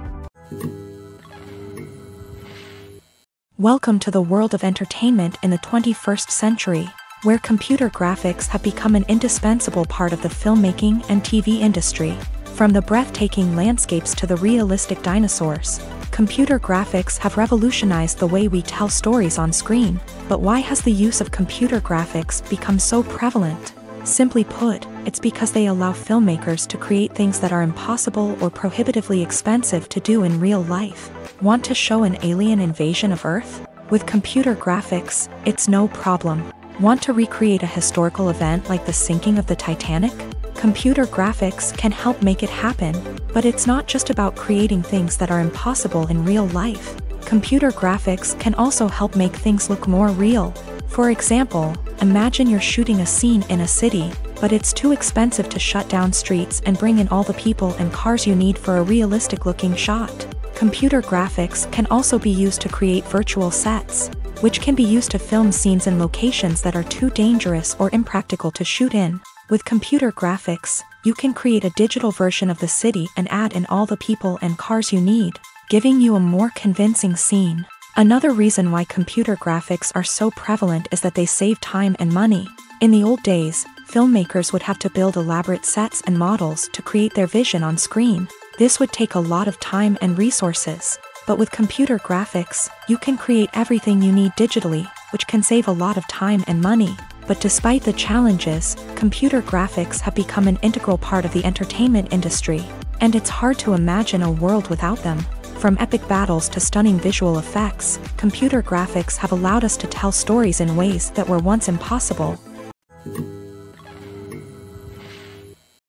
Welcome to the world of entertainment in the 21st century, where computer graphics have become an indispensable part of the filmmaking and TV industry. From the breathtaking landscapes to the realistic dinosaurs, computer graphics have revolutionized the way we tell stories on screen. But why has the use of computer graphics become so prevalent? Simply put, it's because they allow filmmakers to create things that are impossible or prohibitively expensive to do in real life. Want to show an alien invasion of Earth? With computer graphics, it's no problem. Want to recreate a historical event like the sinking of the Titanic? Computer graphics can help make it happen. But it's not just about creating things that are impossible in real life. Computer graphics can also help make things look more real. For example, imagine you're shooting a scene in a city, but it's too expensive to shut down streets and bring in all the people and cars you need for a realistic-looking shot. Computer graphics can also be used to create virtual sets, which can be used to film scenes in locations that are too dangerous or impractical to shoot in. With computer graphics, you can create a digital version of the city and add in all the people and cars you need, giving you a more convincing scene. Another reason why computer graphics are so prevalent is that they save time and money. In the old days, filmmakers would have to build elaborate sets and models to create their vision on screen. This would take a lot of time and resources. But with computer graphics, you can create everything you need digitally, which can save a lot of time and money. But despite the challenges, computer graphics have become an integral part of the entertainment industry, and it's hard to imagine a world without them. From epic battles to stunning visual effects, computer graphics have allowed us to tell stories in ways that were once impossible.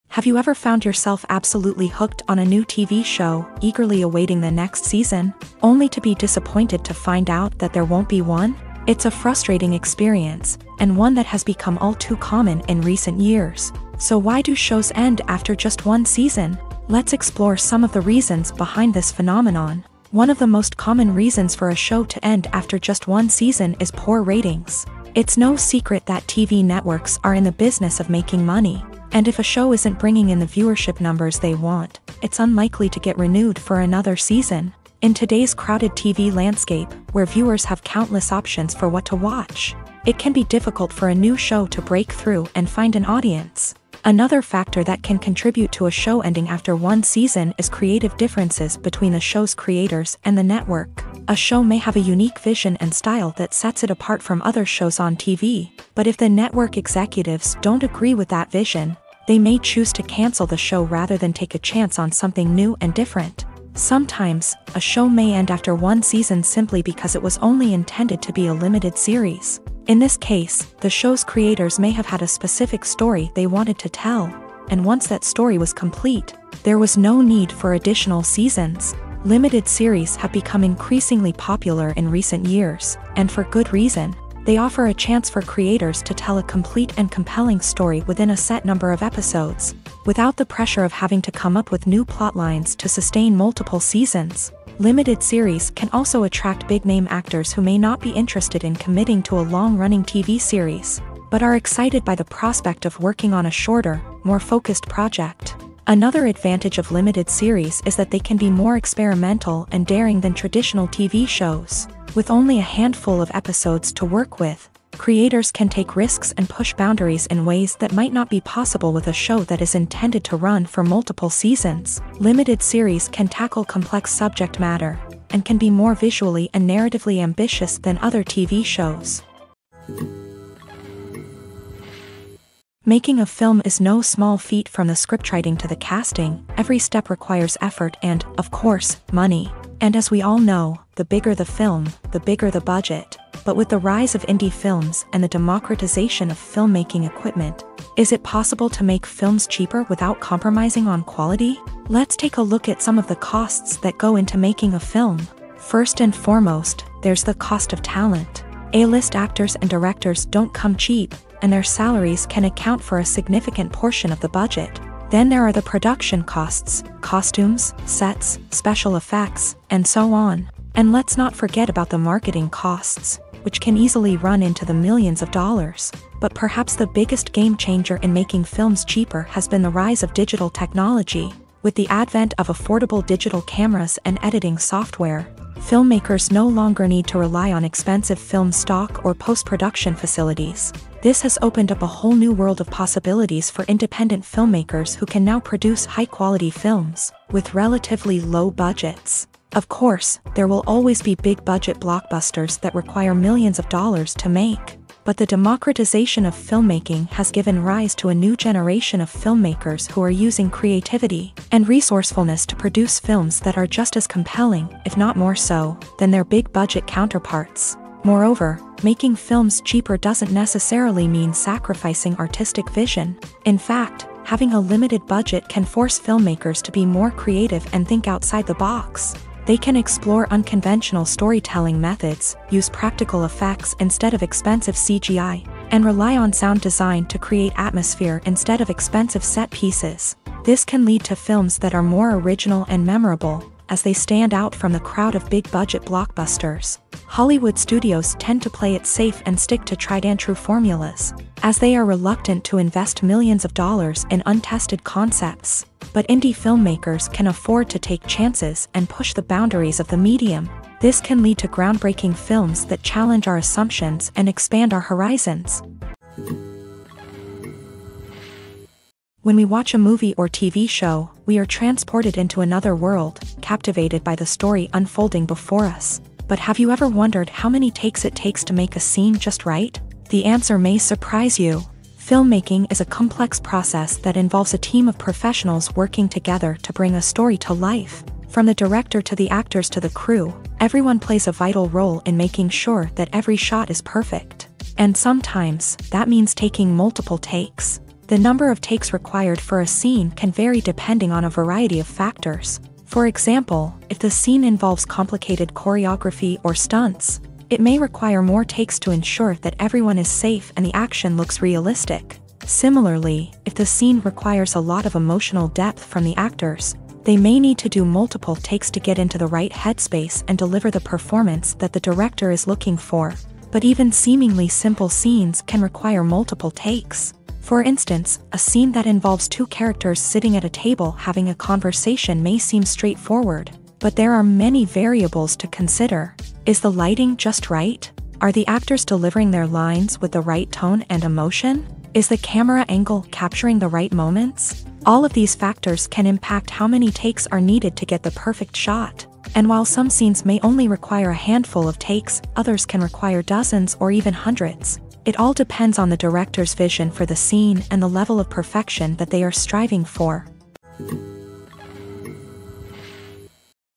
Have you ever found yourself absolutely hooked on a new TV show, eagerly awaiting the next season, only to be disappointed to find out that there won't be one? It's a frustrating experience, and one that has become all too common in recent years. So why do shows end after just one season? Let's explore some of the reasons behind this phenomenon. One of the most common reasons for a show to end after just one season is poor ratings. It's no secret that TV networks are in the business of making money. And if a show isn't bringing in the viewership numbers they want, it's unlikely to get renewed for another season. In today's crowded TV landscape, where viewers have countless options for what to watch, it can be difficult for a new show to break through and find an audience. Another factor that can contribute to a show ending after one season is creative differences between the show's creators and the network. A show may have a unique vision and style that sets it apart from other shows on TV, but if the network executives don't agree with that vision, they may choose to cancel the show rather than take a chance on something new and different. Sometimes, a show may end after one season simply because it was only intended to be a limited series. In this case, the show's creators may have had a specific story they wanted to tell, and once that story was complete, there was no need for additional seasons. Limited series have become increasingly popular in recent years, and for good reason. They offer a chance for creators to tell a complete and compelling story within a set number of episodes, without the pressure of having to come up with new plotlines to sustain multiple seasons. Limited series can also attract big-name actors who may not be interested in committing to a long-running TV series, but are excited by the prospect of working on a shorter, more focused project. Another advantage of limited series is that they can be more experimental and daring than traditional TV shows. With only a handful of episodes to work with, creators can take risks and push boundaries in ways that might not be possible with a show that is intended to run for multiple seasons. Limited series can tackle complex subject matter, and can be more visually and narratively ambitious than other TV shows. Making a film is no small feat. From the scriptwriting to the casting, every step requires effort and, of course, money. And as we all know, the bigger the film, the bigger the budget. But with the rise of indie films and the democratization of filmmaking equipment, is it possible to make films cheaper without compromising on quality? Let's take a look at some of the costs that go into making a film. First and foremost, there's the cost of talent. A-list actors and directors don't come cheap, and their salaries can account for a significant portion of the budget. Then there are the production costs, costumes, sets, special effects, and so on. And let's not forget about the marketing costs, which can easily run into the millions of dollars. But perhaps the biggest game changer in making films cheaper has been the rise of digital technology. With the advent of affordable digital cameras and editing software, filmmakers no longer need to rely on expensive film stock or post-production facilities. This has opened up a whole new world of possibilities for independent filmmakers who can now produce high-quality films with relatively low budgets. Of course, there will always be big-budget blockbusters that require millions of dollars to make. But the democratization of filmmaking has given rise to a new generation of filmmakers who are using creativity and resourcefulness to produce films that are just as compelling, if not more so, than their big-budget counterparts. Moreover, making films cheaper doesn't necessarily mean sacrificing artistic vision. In fact, having a limited budget can force filmmakers to be more creative and think outside the box. They can explore unconventional storytelling methods, use practical effects instead of expensive CGI, and rely on sound design to create atmosphere instead of expensive set pieces. This can lead to films that are more original and memorable, as they stand out from the crowd of big-budget blockbusters. Hollywood studios tend to play it safe and stick to tried-and-true formulas, as they are reluctant to invest millions of dollars in untested concepts. But indie filmmakers can afford to take chances and push the boundaries of the medium. This can lead to groundbreaking films that challenge our assumptions and expand our horizons. When we watch a movie or TV show, we are transported into another world, captivated by the story unfolding before us. But have you ever wondered how many takes it takes to make a scene just right? The answer may surprise you. Filmmaking is a complex process that involves a team of professionals working together to bring a story to life. From the director to the actors to the crew, everyone plays a vital role in making sure that every shot is perfect. And sometimes, that means taking multiple takes. The number of takes required for a scene can vary depending on a variety of factors. For example, if the scene involves complicated choreography or stunts, it may require more takes to ensure that everyone is safe and the action looks realistic. Similarly, if the scene requires a lot of emotional depth from the actors, they may need to do multiple takes to get into the right headspace and deliver the performance that the director is looking for. But even seemingly simple scenes can require multiple takes. For instance, a scene that involves two characters sitting at a table having a conversation may seem straightforward, but there are many variables to consider. Is the lighting just right? Are the actors delivering their lines with the right tone and emotion? Is the camera angle capturing the right moments? All of these factors can impact how many takes are needed to get the perfect shot. And while some scenes may only require a handful of takes, others can require dozens or even hundreds. It all depends on the director's vision for the scene and the level of perfection that they are striving for.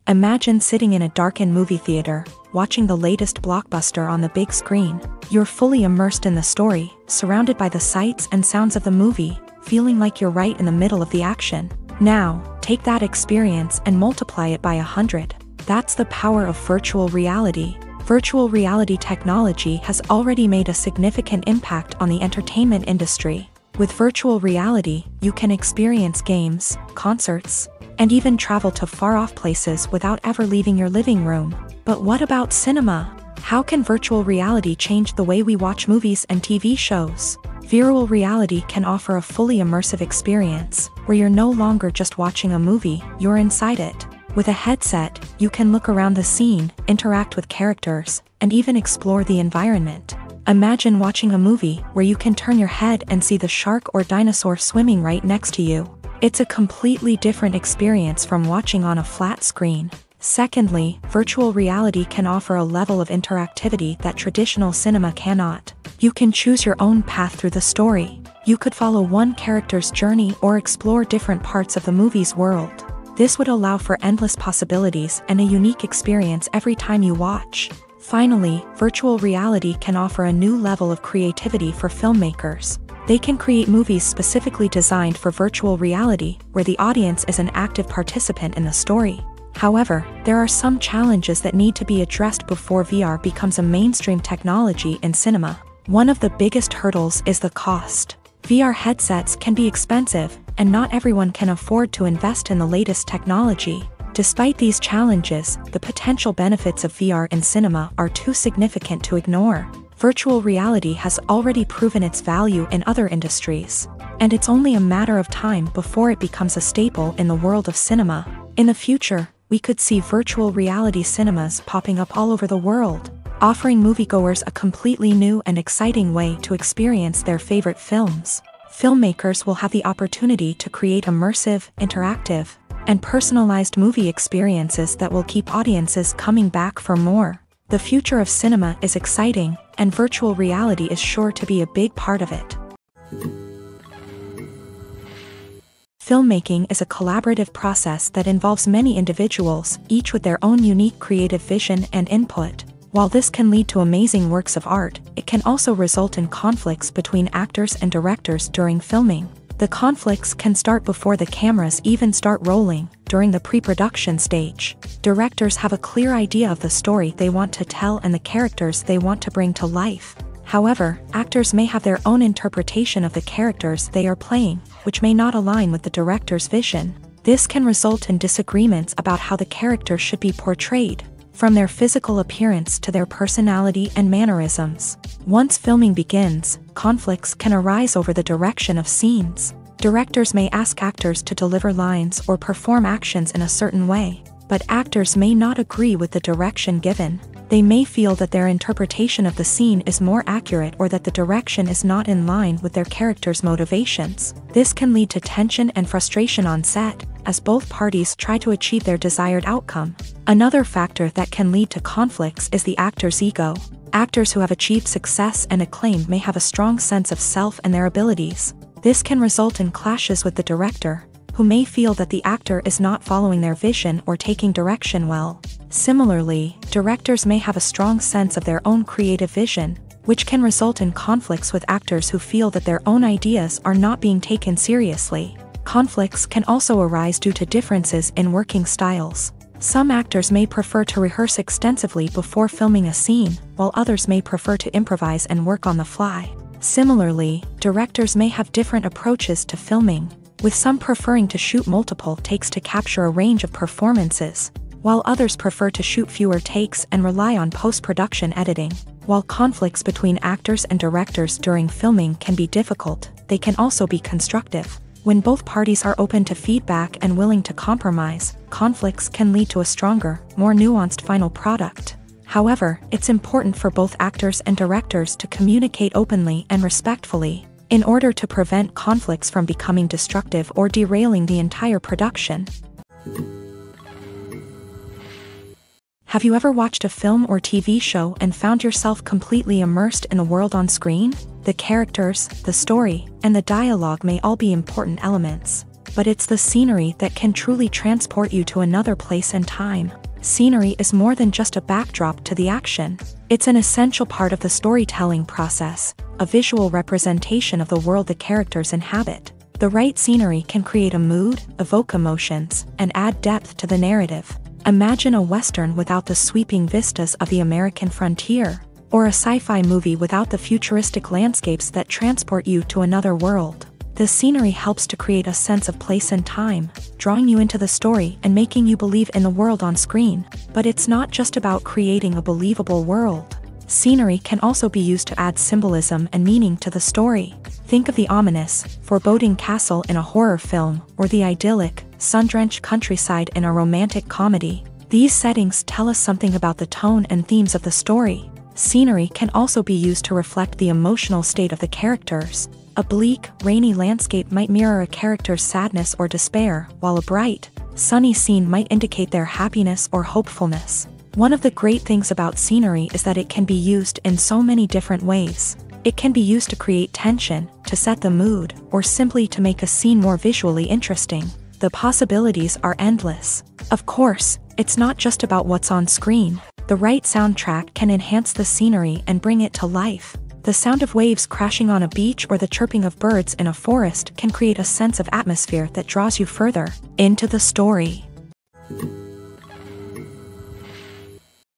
Imagine sitting in a darkened movie theater, watching the latest blockbuster on the big screen. You're fully immersed in the story, surrounded by the sights and sounds of the movie, feeling like you're right in the middle of the action. Now, take that experience and multiply it by 100. That's the power of virtual reality. Virtual reality technology has already made a significant impact on the entertainment industry. With virtual reality, you can experience games, concerts, and even travel to far-off places without ever leaving your living room. But what about cinema? How can virtual reality change the way we watch movies and TV shows? Virtual reality can offer a fully immersive experience, where you're no longer just watching a movie, you're inside it. With a headset, you can look around the scene, interact with characters, and even explore the environment. Imagine watching a movie where you can turn your head and see the shark or dinosaur swimming right next to you. It's a completely different experience from watching on a flat screen. Secondly, virtual reality can offer a level of interactivity that traditional cinema cannot. You can choose your own path through the story. You could follow one character's journey or explore different parts of the movie's world. This would allow for endless possibilities and a unique experience every time you watch. Finally, virtual reality can offer a new level of creativity for filmmakers. They can create movies specifically designed for virtual reality, where the audience is an active participant in the story. However, there are some challenges that need to be addressed before VR becomes a mainstream technology in cinema. One of the biggest hurdles is the cost. VR headsets can be expensive, and not everyone can afford to invest in the latest technology. Despite these challenges, the potential benefits of VR in cinema are too significant to ignore. Virtual reality has already proven its value in other industries, and it's only a matter of time before it becomes a staple in the world of cinema. In the future, we could see virtual reality cinemas popping up all over the world, offering moviegoers a completely new and exciting way to experience their favorite films. Filmmakers will have the opportunity to create immersive, interactive, and personalized movie experiences that will keep audiences coming back for more. The future of cinema is exciting, and virtual reality is sure to be a big part of it. Filmmaking is a collaborative process that involves many individuals, each with their own unique creative vision and input. While this can lead to amazing works of art, it can also result in conflicts between actors and directors during filming. The conflicts can start before the cameras even start rolling, during the pre-production stage. Directors have a clear idea of the story they want to tell and the characters they want to bring to life. However, actors may have their own interpretation of the characters they are playing, which may not align with the director's vision. This can result in disagreements about how the character should be portrayed, from their physical appearance to their personality and mannerisms. Once filming begins, conflicts can arise over the direction of scenes. Directors may ask actors to deliver lines or perform actions in a certain way, but actors may not agree with the direction given. They may feel that their interpretation of the scene is more accurate or that the direction is not in line with their character's motivations. This can lead to tension and frustration on set, as both parties try to achieve their desired outcome. Another factor that can lead to conflicts is the actor's ego. Actors who have achieved success and acclaim may have a strong sense of self and their abilities. This can result in clashes with the director, who may feel that the actor is not following their vision or taking direction well. Similarly, directors may have a strong sense of their own creative vision, which can result in conflicts with actors who feel that their own ideas are not being taken seriously. Conflicts can also arise due to differences in working styles. Some actors may prefer to rehearse extensively before filming a scene, while others may prefer to improvise and work on the fly. Similarly, directors may have different approaches to filming, with some preferring to shoot multiple takes to capture a range of performances, while others prefer to shoot fewer takes and rely on post-production editing. While conflicts between actors and directors during filming can be difficult, they can also be constructive. When both parties are open to feedback and willing to compromise, conflicts can lead to a stronger, more nuanced final product. However, it's important for both actors and directors to communicate openly and respectfully, in order to prevent conflicts from becoming destructive or derailing the entire production. Have you ever watched a film or TV show and found yourself completely immersed in the world on screen? The characters, the story, and the dialogue may all be important elements, but it's the scenery that can truly transport you to another place and time. Scenery is more than just a backdrop to the action. It's an essential part of the storytelling process, a visual representation of the world the characters inhabit. The right scenery can create a mood, evoke emotions, and add depth to the narrative. Imagine a Western without the sweeping vistas of the American frontier, or a sci-fi movie without the futuristic landscapes that transport you to another world. The scenery helps to create a sense of place and time, drawing you into the story and making you believe in the world on screen. But it's not just about creating a believable world. Scenery can also be used to add symbolism and meaning to the story. Think of the ominous, foreboding castle in a horror film, or the idyllic, sun-drenched countryside in a romantic comedy. These settings tell us something about the tone and themes of the story. Scenery can also be used to reflect the emotional state of the characters. A bleak, rainy landscape might mirror a character's sadness or despair, while a bright, sunny scene might indicate their happiness or hopefulness. One of the great things about scenery is that it can be used in so many different ways. It can be used to create tension, to set the mood, or simply to make a scene more visually interesting. The possibilities are endless. Of course, it's not just about what's on screen. The right soundtrack can enhance the scenery and bring it to life. The sound of waves crashing on a beach or the chirping of birds in a forest can create a sense of atmosphere that draws you further into the story.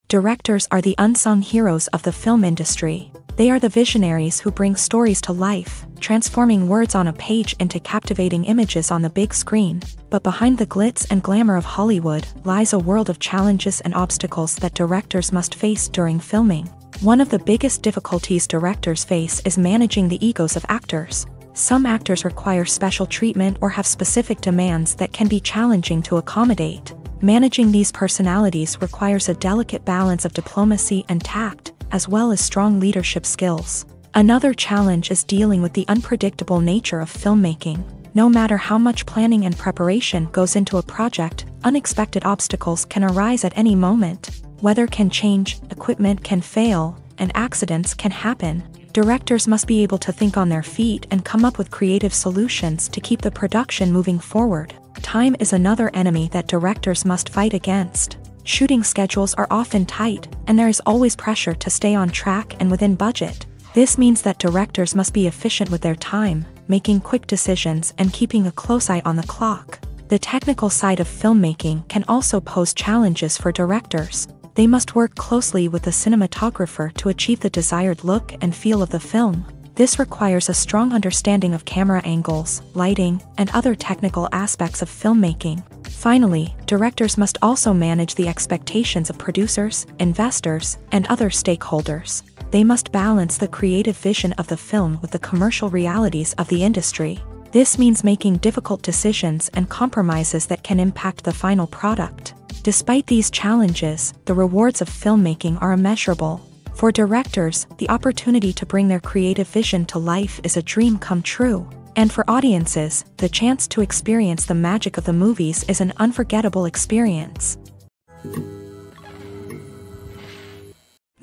Directors are the unsung heroes of the film industry. They are the visionaries who bring stories to life, transforming words on a page into captivating images on the big screen. But behind the glitz and glamour of Hollywood lies a world of challenges and obstacles that directors must face during filming. One of the biggest difficulties directors face is managing the egos of actors. Some actors require special treatment or have specific demands that can be challenging to accommodate. Managing these personalities requires a delicate balance of diplomacy and tact, as well as strong leadership skills. Another challenge is dealing with the unpredictable nature of filmmaking. No matter how much planning and preparation goes into a project, unexpected obstacles can arise at any moment. Weather can change, equipment can fail, and accidents can happen. Directors must be able to think on their feet and come up with creative solutions to keep the production moving forward. Time is another enemy that directors must fight against. Shooting schedules are often tight, and there is always pressure to stay on track and within budget. This means that directors must be efficient with their time, making quick decisions and keeping a close eye on the clock. The technical side of filmmaking can also pose challenges for directors. They must work closely with the cinematographer to achieve the desired look and feel of the film. This requires a strong understanding of camera angles, lighting, and other technical aspects of filmmaking. Finally, directors must also manage the expectations of producers, investors, and other stakeholders. They must balance the creative vision of the film with the commercial realities of the industry. This means making difficult decisions and compromises that can impact the final product. Despite these challenges, the rewards of filmmaking are immeasurable. For directors, the opportunity to bring their creative vision to life is a dream come true. And for audiences, the chance to experience the magic of the movies is an unforgettable experience.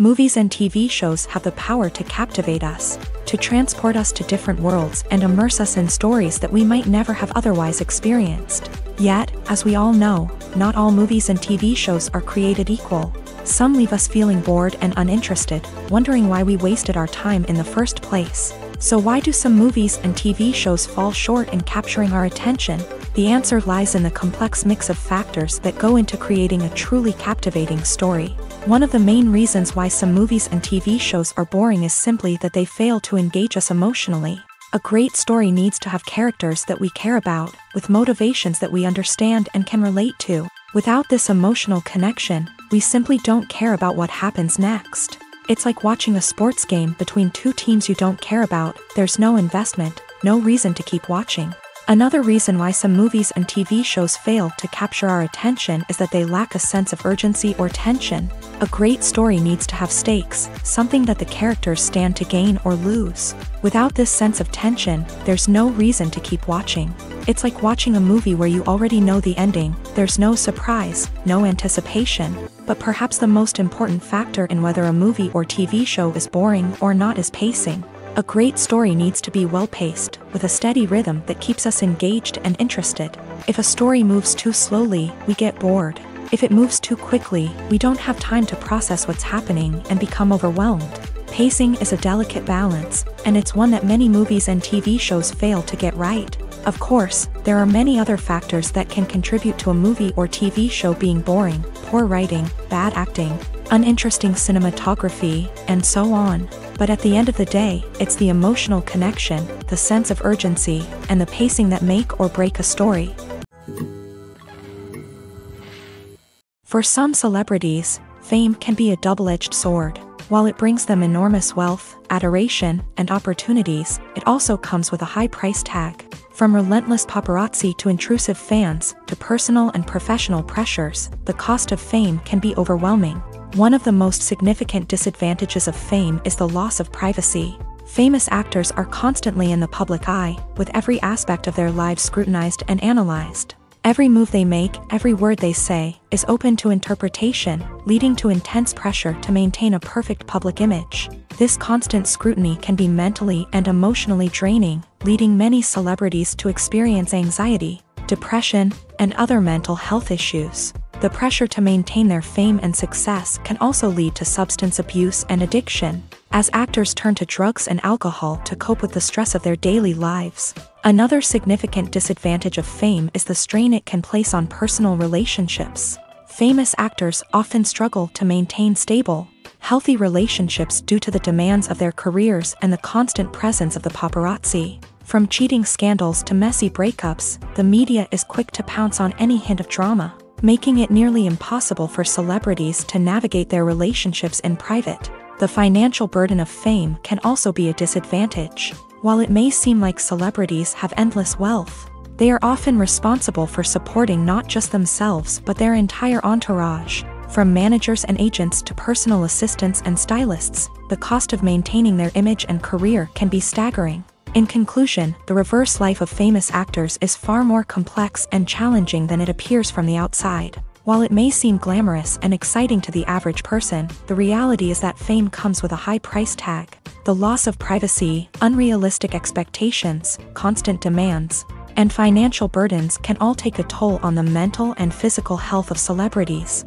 Movies and TV shows have the power to captivate us, to transport us to different worlds and immerse us in stories that we might never have otherwise experienced. Yet, as we all know, not all movies and TV shows are created equal. Some leave us feeling bored and uninterested, wondering why we wasted our time in the first place. So why do some movies and TV shows fall short in capturing our attention? The answer lies in the complex mix of factors that go into creating a truly captivating story. One of the main reasons why some movies and TV shows are boring is simply that they fail to engage us emotionally. A great story needs to have characters that we care about, with motivations that we understand and can relate to. Without this emotional connection, we simply don't care about what happens next. It's like watching a sports game between two teams you don't care about. There's no investment, no reason to keep watching. Another reason why some movies and TV shows fail to capture our attention is that they lack a sense of urgency or tension. A great story needs to have stakes, something that the characters stand to gain or lose. Without this sense of tension, there's no reason to keep watching. It's like watching a movie where you already know the ending. There's no surprise, no anticipation. But perhaps the most important factor in whether a movie or TV show is boring or not is pacing. A great story needs to be well-paced, with a steady rhythm that keeps us engaged and interested. If a story moves too slowly, we get bored. If it moves too quickly, we don't have time to process what's happening and become overwhelmed. Pacing is a delicate balance, and it's one that many movies and TV shows fail to get right. Of course, there are many other factors that can contribute to a movie or TV show being boring: poor writing, bad acting, uninteresting cinematography, and so on. But at the end of the day, it's the emotional connection, the sense of urgency, and the pacing that make or break a story. For some celebrities, fame can be a double-edged sword. While it brings them enormous wealth, adoration, and opportunities, it also comes with a high price tag. From relentless paparazzi to intrusive fans, to personal and professional pressures, the cost of fame can be overwhelming. One of the most significant disadvantages of fame is the loss of privacy. Famous actors are constantly in the public eye, with every aspect of their lives scrutinized and analyzed. Every move they make, every word they say, is open to interpretation, leading to intense pressure to maintain a perfect public image. This constant scrutiny can be mentally and emotionally draining, leading many celebrities to experience anxiety, depression, and other mental health issues. The pressure to maintain their fame and success can also lead to substance abuse and addiction, as actors turn to drugs and alcohol to cope with the stress of their daily lives. Another significant disadvantage of fame is the strain it can place on personal relationships. Famous actors often struggle to maintain stable, healthy relationships due to the demands of their careers and the constant presence of the paparazzi. From cheating scandals to messy breakups, the media is quick to pounce on any hint of drama, making it nearly impossible for celebrities to navigate their relationships in private. The financial burden of fame can also be a disadvantage. While it may seem like celebrities have endless wealth, they are often responsible for supporting not just themselves but their entire entourage. From managers and agents to personal assistants and stylists, the cost of maintaining their image and career can be staggering. In conclusion, the reverse life of famous actors is far more complex and challenging than it appears from the outside. While it may seem glamorous and exciting to the average person, the reality is that fame comes with a high price tag. The loss of privacy, unrealistic expectations, constant demands, and financial burdens can all take a toll on the mental and physical health of celebrities.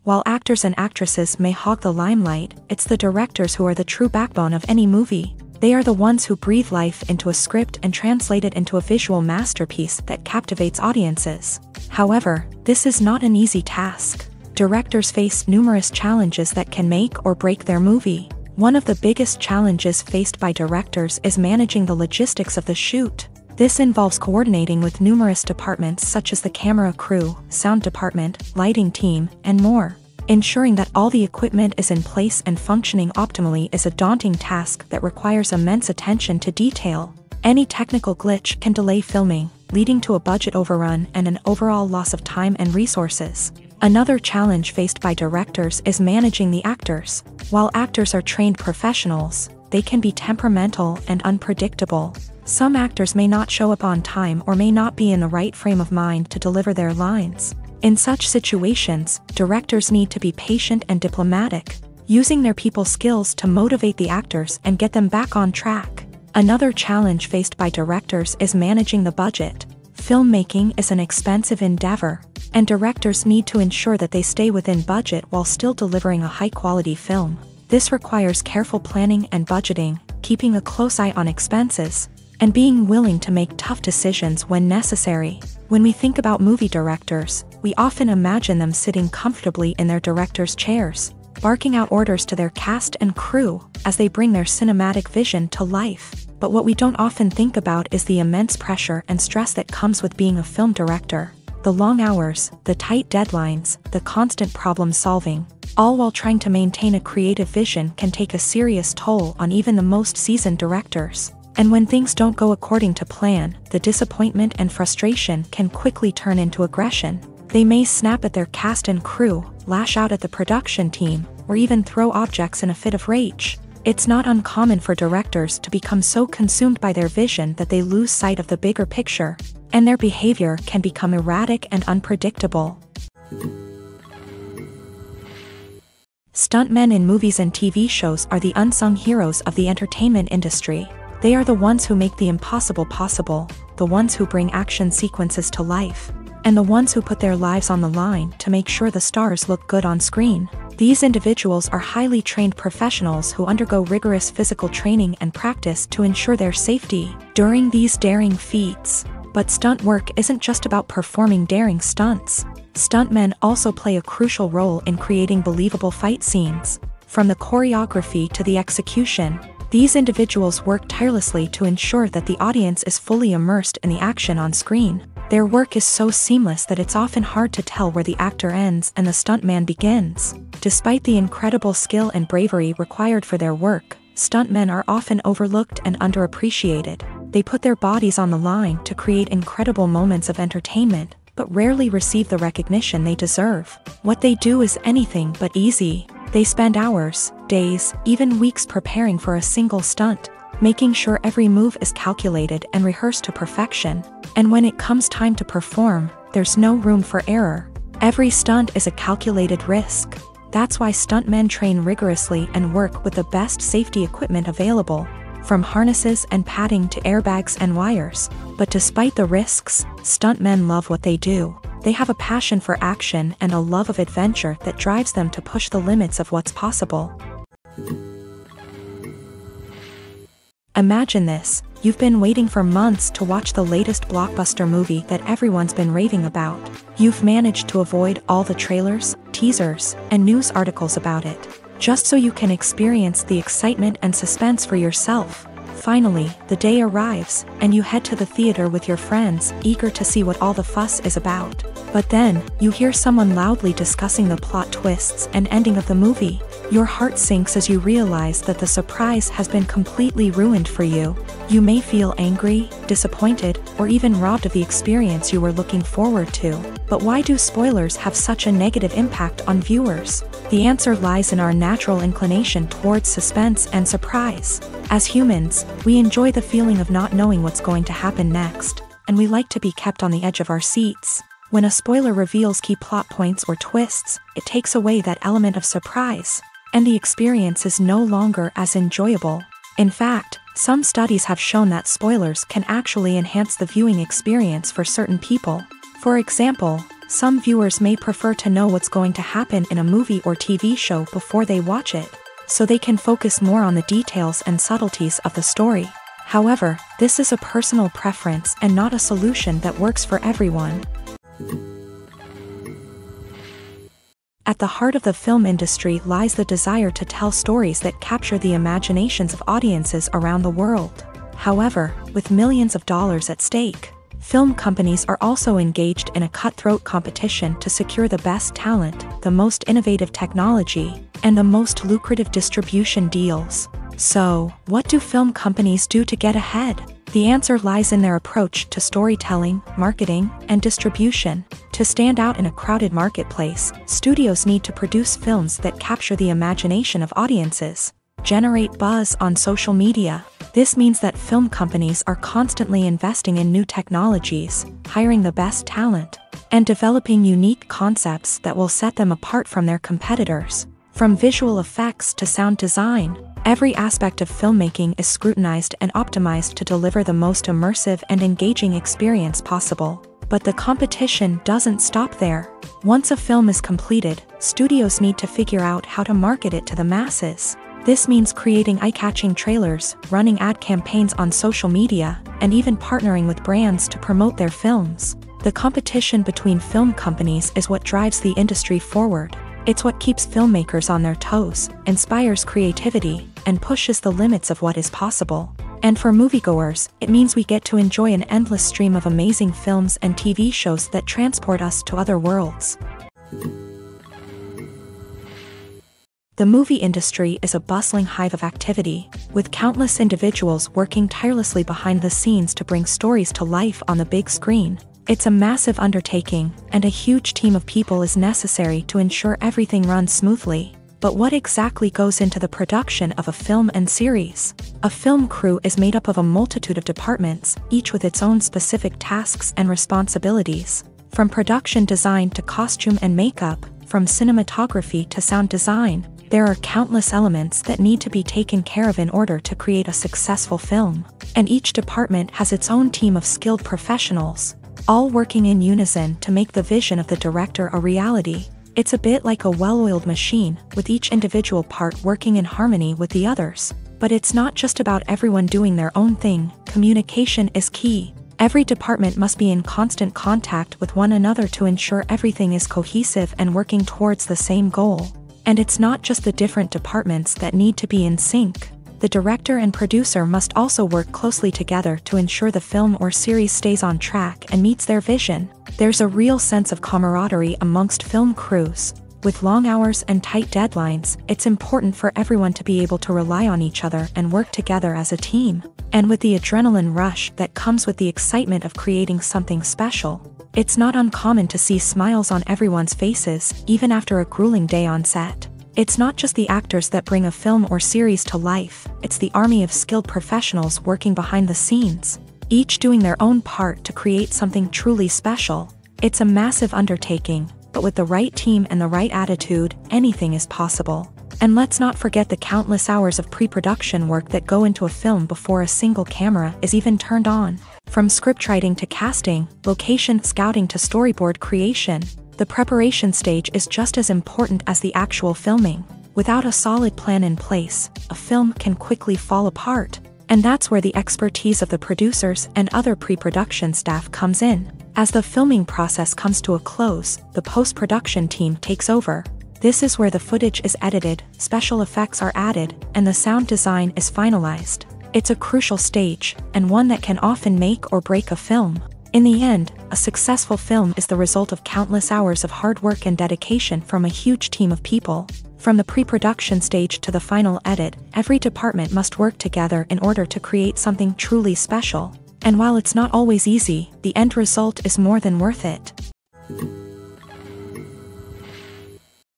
While actors and actresses may hog the limelight, it's the directors who are the true backbone of any movie. They are the ones who breathe life into a script and translate it into a visual masterpiece that captivates audiences. However, this is not an easy task. Directors face numerous challenges that can make or break their movie. One of the biggest challenges faced by directors is managing the logistics of the shoot. This involves coordinating with numerous departments such as the camera crew, sound department, lighting team, and more. Ensuring that all the equipment is in place and functioning optimally is a daunting task that requires immense attention to detail. Any technical glitch can delay filming, leading to a budget overrun and an overall loss of time and resources. Another challenge faced by directors is managing the actors. While actors are trained professionals, they can be temperamental and unpredictable. Some actors may not show up on time or may not be in the right frame of mind to deliver their lines. In such situations, directors need to be patient and diplomatic, using their people skills to motivate the actors and get them back on track. Another challenge faced by directors is managing the budget. Filmmaking is an expensive endeavor, and directors need to ensure that they stay within budget while still delivering a high-quality film. This requires careful planning and budgeting, keeping a close eye on expenses, and being willing to make tough decisions when necessary. When we think about movie directors, we often imagine them sitting comfortably in their director's chairs, barking out orders to their cast and crew as they bring their cinematic vision to life. But what we don't often think about is the immense pressure and stress that comes with being a film director. The long hours, the tight deadlines, the constant problem solving, all while trying to maintain a creative vision can take a serious toll on even the most seasoned directors. And when things don't go according to plan, the disappointment and frustration can quickly turn into aggression. They may snap at their cast and crew, lash out at the production team, or even throw objects in a fit of rage. It's not uncommon for directors to become so consumed by their vision that they lose sight of the bigger picture, and their behavior can become erratic and unpredictable. Stuntmen in movies and TV shows are the unsung heroes of the entertainment industry. They are the ones who make the impossible possible, the ones who bring action sequences to life, and the ones who put their lives on the line to make sure the stars look good on screen. These individuals are highly trained professionals who undergo rigorous physical training and practice to ensure their safety during these daring feats. But stunt work isn't just about performing daring stunts. Stuntmen also play a crucial role in creating believable fight scenes. From the choreography to the execution, these individuals work tirelessly to ensure that the audience is fully immersed in the action on screen. Their work is so seamless that it's often hard to tell where the actor ends and the stuntman begins. Despite the incredible skill and bravery required for their work, stuntmen are often overlooked and underappreciated. They put their bodies on the line to create incredible moments of entertainment, but rarely receive the recognition they deserve. What they do is anything but easy. They spend hours, days, even weeks preparing for a single stunt, making sure every move is calculated and rehearsed to perfection. And when it comes time to perform, there's no room for error. Every stunt is a calculated risk. That's why stuntmen train rigorously and work with the best safety equipment available, from harnesses and padding to airbags and wires. But despite the risks, stuntmen love what they do. They have a passion for action and a love of adventure that drives them to push the limits of what's possible. Imagine this. You've been waiting for months to watch the latest blockbuster movie that everyone's been raving about. You've managed to avoid all the trailers, teasers, and news articles about it, just so you can experience the excitement and suspense for yourself. Finally, the day arrives, and you head to the theater with your friends, eager to see what all the fuss is about. But then, you hear someone loudly discussing the plot twists and ending of the movie. Your heart sinks as you realize that the surprise has been completely ruined for you. You may feel angry, disappointed, or even robbed of the experience you were looking forward to. But why do spoilers have such a negative impact on viewers? The answer lies in our natural inclination towards suspense and surprise. As humans, we enjoy the feeling of not knowing what's going to happen next, and we like to be kept on the edge of our seats. When a spoiler reveals key plot points or twists, it takes away that element of surprise, and the experience is no longer as enjoyable. In fact, some studies have shown that spoilers can actually enhance the viewing experience for certain people. For example, some viewers may prefer to know what's going to happen in a movie or TV show before they watch it, so they can focus more on the details and subtleties of the story. However, this is a personal preference and not a solution that works for everyone. At the heart of the film industry lies the desire to tell stories that capture the imaginations of audiences around the world. However, with millions of dollars at stake, film companies are also engaged in a cutthroat competition to secure the best talent, the most innovative technology, and the most lucrative distribution deals. So, what do film companies do to get ahead? The answer lies in their approach to storytelling, marketing, and distribution. To stand out in a crowded marketplace, studios need to produce films that capture the imagination of audiences, generate buzz on social media. This means that film companies are constantly investing in new technologies, hiring the best talent, and developing unique concepts that will set them apart from their competitors. From visual effects to sound design, every aspect of filmmaking is scrutinized and optimized to deliver the most immersive and engaging experience possible. But the competition doesn't stop there. Once a film is completed, studios need to figure out how to market it to the masses. This means creating eye-catching trailers, running ad campaigns on social media, and even partnering with brands to promote their films. The competition between film companies is what drives the industry forward. It's what keeps filmmakers on their toes, inspires creativity, and pushes the limits of what is possible. And for moviegoers, it means we get to enjoy an endless stream of amazing films and TV shows that transport us to other worlds. The movie industry is a bustling hive of activity, with countless individuals working tirelessly behind the scenes to bring stories to life on the big screen. It's a massive undertaking, and a huge team of people is necessary to ensure everything runs smoothly. But what exactly goes into the production of a film and series? A film crew is made up of a multitude of departments, each with its own specific tasks and responsibilities. From production design to costume and makeup, from cinematography to sound design, there are countless elements that need to be taken care of in order to create a successful film. And each department has its own team of skilled professionals, all working in unison to make the vision of the director a reality. It's a bit like a well-oiled machine, with each individual part working in harmony with the others. But it's not just about everyone doing their own thing. Communication is key. Every department must be in constant contact with one another to ensure everything is cohesive and working towards the same goal. And it's not just the different departments that need to be in sync. The director and producer must also work closely together to ensure the film or series stays on track and meets their vision. There's a real sense of camaraderie amongst film crews. With long hours and tight deadlines, it's important for everyone to be able to rely on each other and work together as a team. And with the adrenaline rush that comes with the excitement of creating something special, it's not uncommon to see smiles on everyone's faces, even after a grueling day on set. It's not just the actors that bring a film or series to life, it's the army of skilled professionals working behind the scenes, each doing their own part to create something truly special. It's a massive undertaking, but with the right team and the right attitude, anything is possible. And let's not forget the countless hours of pre-production work that go into a film before a single camera is even turned on. From scriptwriting to casting, location scouting to storyboard creation, the preparation stage is just as important as the actual filming. Without a solid plan in place, a film can quickly fall apart. And that's where the expertise of the producers and other pre-production staff comes in. As the filming process comes to a close, the post-production team takes over. This is where the footage is edited, special effects are added, and the sound design is finalized. It's a crucial stage, and one that can often make or break a film. In the end, a successful film is the result of countless hours of hard work and dedication from a huge team of people. From the pre-production stage to the final edit, every department must work together in order to create something truly special. And while it's not always easy, the end result is more than worth it.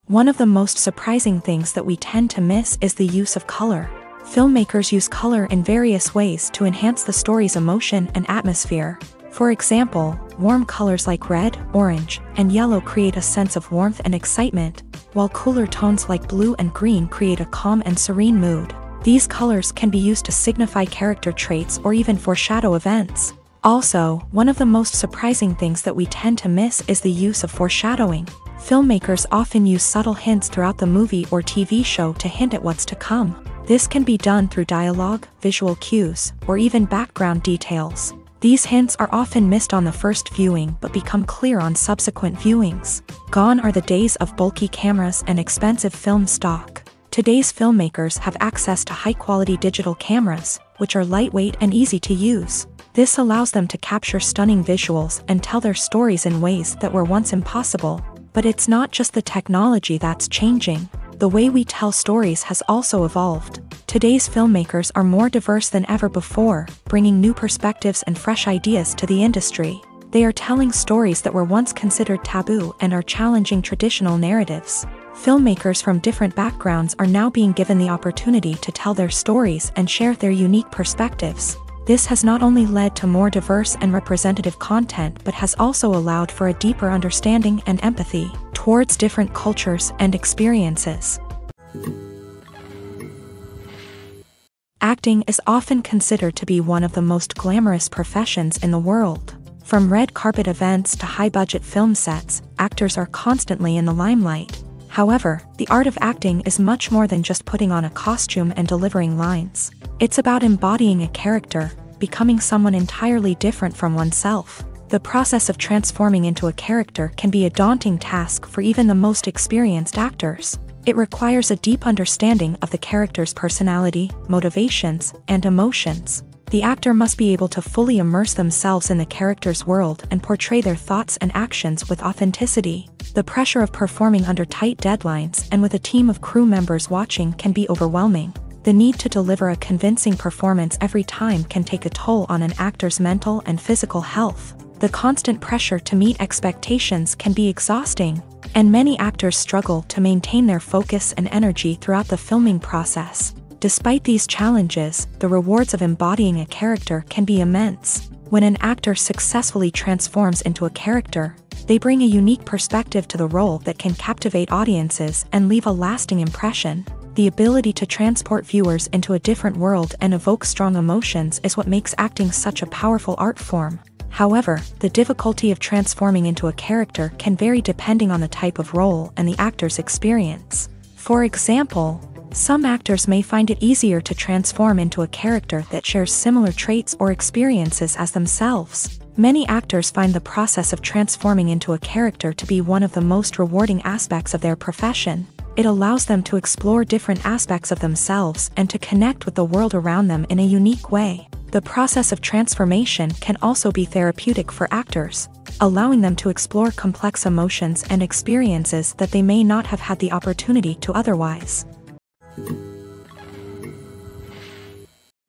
One of the most surprising things that we tend to miss is the use of color. Filmmakers use color in various ways to enhance the story's emotion and atmosphere. For example, warm colors like red, orange, and yellow create a sense of warmth and excitement, while cooler tones like blue and green create a calm and serene mood. These colors can be used to signify character traits or even foreshadow events. Also, one of the most surprising things that we tend to miss is the use of foreshadowing. Filmmakers often use subtle hints throughout the movie or TV show to hint at what's to come. This can be done through dialogue, visual cues, or even background details. These hints are often missed on the first viewing but become clear on subsequent viewings. Gone are the days of bulky cameras and expensive film stock. Today's filmmakers have access to high-quality digital cameras, which are lightweight and easy to use. This allows them to capture stunning visuals and tell their stories in ways that were once impossible. But it's not just the technology that's changing. The way we tell stories has also evolved. Today's filmmakers are more diverse than ever before, bringing new perspectives and fresh ideas to the industry. They are telling stories that were once considered taboo and are challenging traditional narratives. Filmmakers from different backgrounds are now being given the opportunity to tell their stories and share their unique perspectives. This has not only led to more diverse and representative content but has also allowed for a deeper understanding and empathy towards different cultures and experiences. Acting is often considered to be one of the most glamorous professions in the world. From red carpet events to high-budget film sets, actors are constantly in the limelight. However, the art of acting is much more than just putting on a costume and delivering lines. It's about embodying a character, becoming someone entirely different from oneself. The process of transforming into a character can be a daunting task for even the most experienced actors. It requires a deep understanding of the character's personality, motivations, and emotions. The actor must be able to fully immerse themselves in the character's world and portray their thoughts and actions with authenticity. The pressure of performing under tight deadlines and with a team of crew members watching can be overwhelming. The need to deliver a convincing performance every time can take a toll on an actor's mental and physical health. The constant pressure to meet expectations can be exhausting, and many actors struggle to maintain their focus and energy throughout the filming process. Despite these challenges, the rewards of embodying a character can be immense. When an actor successfully transforms into a character, they bring a unique perspective to the role that can captivate audiences and leave a lasting impression. The ability to transport viewers into a different world and evoke strong emotions is what makes acting such a powerful art form. However, the difficulty of transforming into a character can vary depending on the type of role and the actor's experience. For example, some actors may find it easier to transform into a character that shares similar traits or experiences as themselves. Many actors find the process of transforming into a character to be one of the most rewarding aspects of their profession. It allows them to explore different aspects of themselves and to connect with the world around them in a unique way. The process of transformation can also be therapeutic for actors, allowing them to explore complex emotions and experiences that they may not have had the opportunity to otherwise.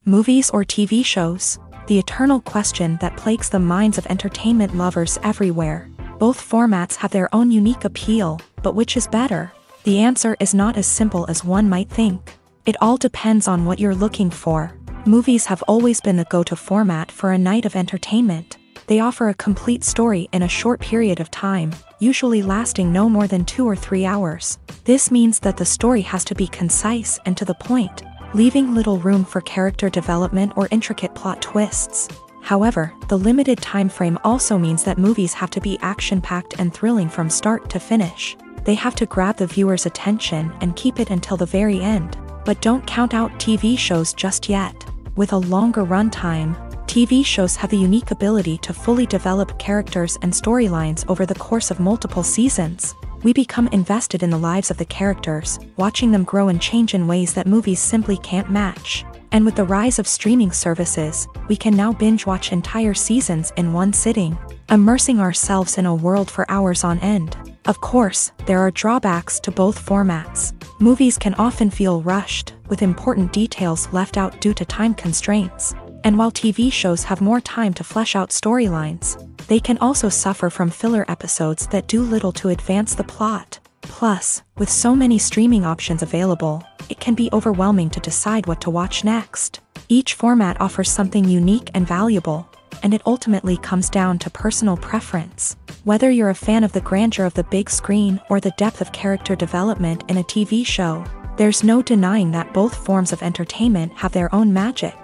Movies or TV shows? The eternal question that plagues the minds of entertainment lovers everywhere. Both formats have their own unique appeal, but which is better? The answer is not as simple as one might think. It all depends on what you're looking for. Movies have always been the go-to format for a night of entertainment. They offer a complete story in a short period of time, usually lasting no more than 2 or 3 hours. This means that the story has to be concise and to the point, leaving little room for character development or intricate plot twists. However, the limited time frame also means that movies have to be action-packed and thrilling from start to finish. They have to grab the viewer's attention and keep it until the very end. But don't count out TV shows just yet. With a longer runtime, TV shows have the unique ability to fully develop characters and storylines over the course of multiple seasons. We become invested in the lives of the characters, watching them grow and change in ways that movies simply can't match. And with the rise of streaming services, we can now binge-watch entire seasons in one sitting, immersing ourselves in a world for hours on end. Of course, there are drawbacks to both formats. Movies can often feel rushed, with important details left out due to time constraints. And while TV shows have more time to flesh out storylines, they can also suffer from filler episodes that do little to advance the plot. Plus, with so many streaming options available, it can be overwhelming to decide what to watch next. Each format offers something unique and valuable, and it ultimately comes down to personal preference. Whether you're a fan of the grandeur of the big screen or the depth of character development in a TV show, there's no denying that both forms of entertainment have their own magic.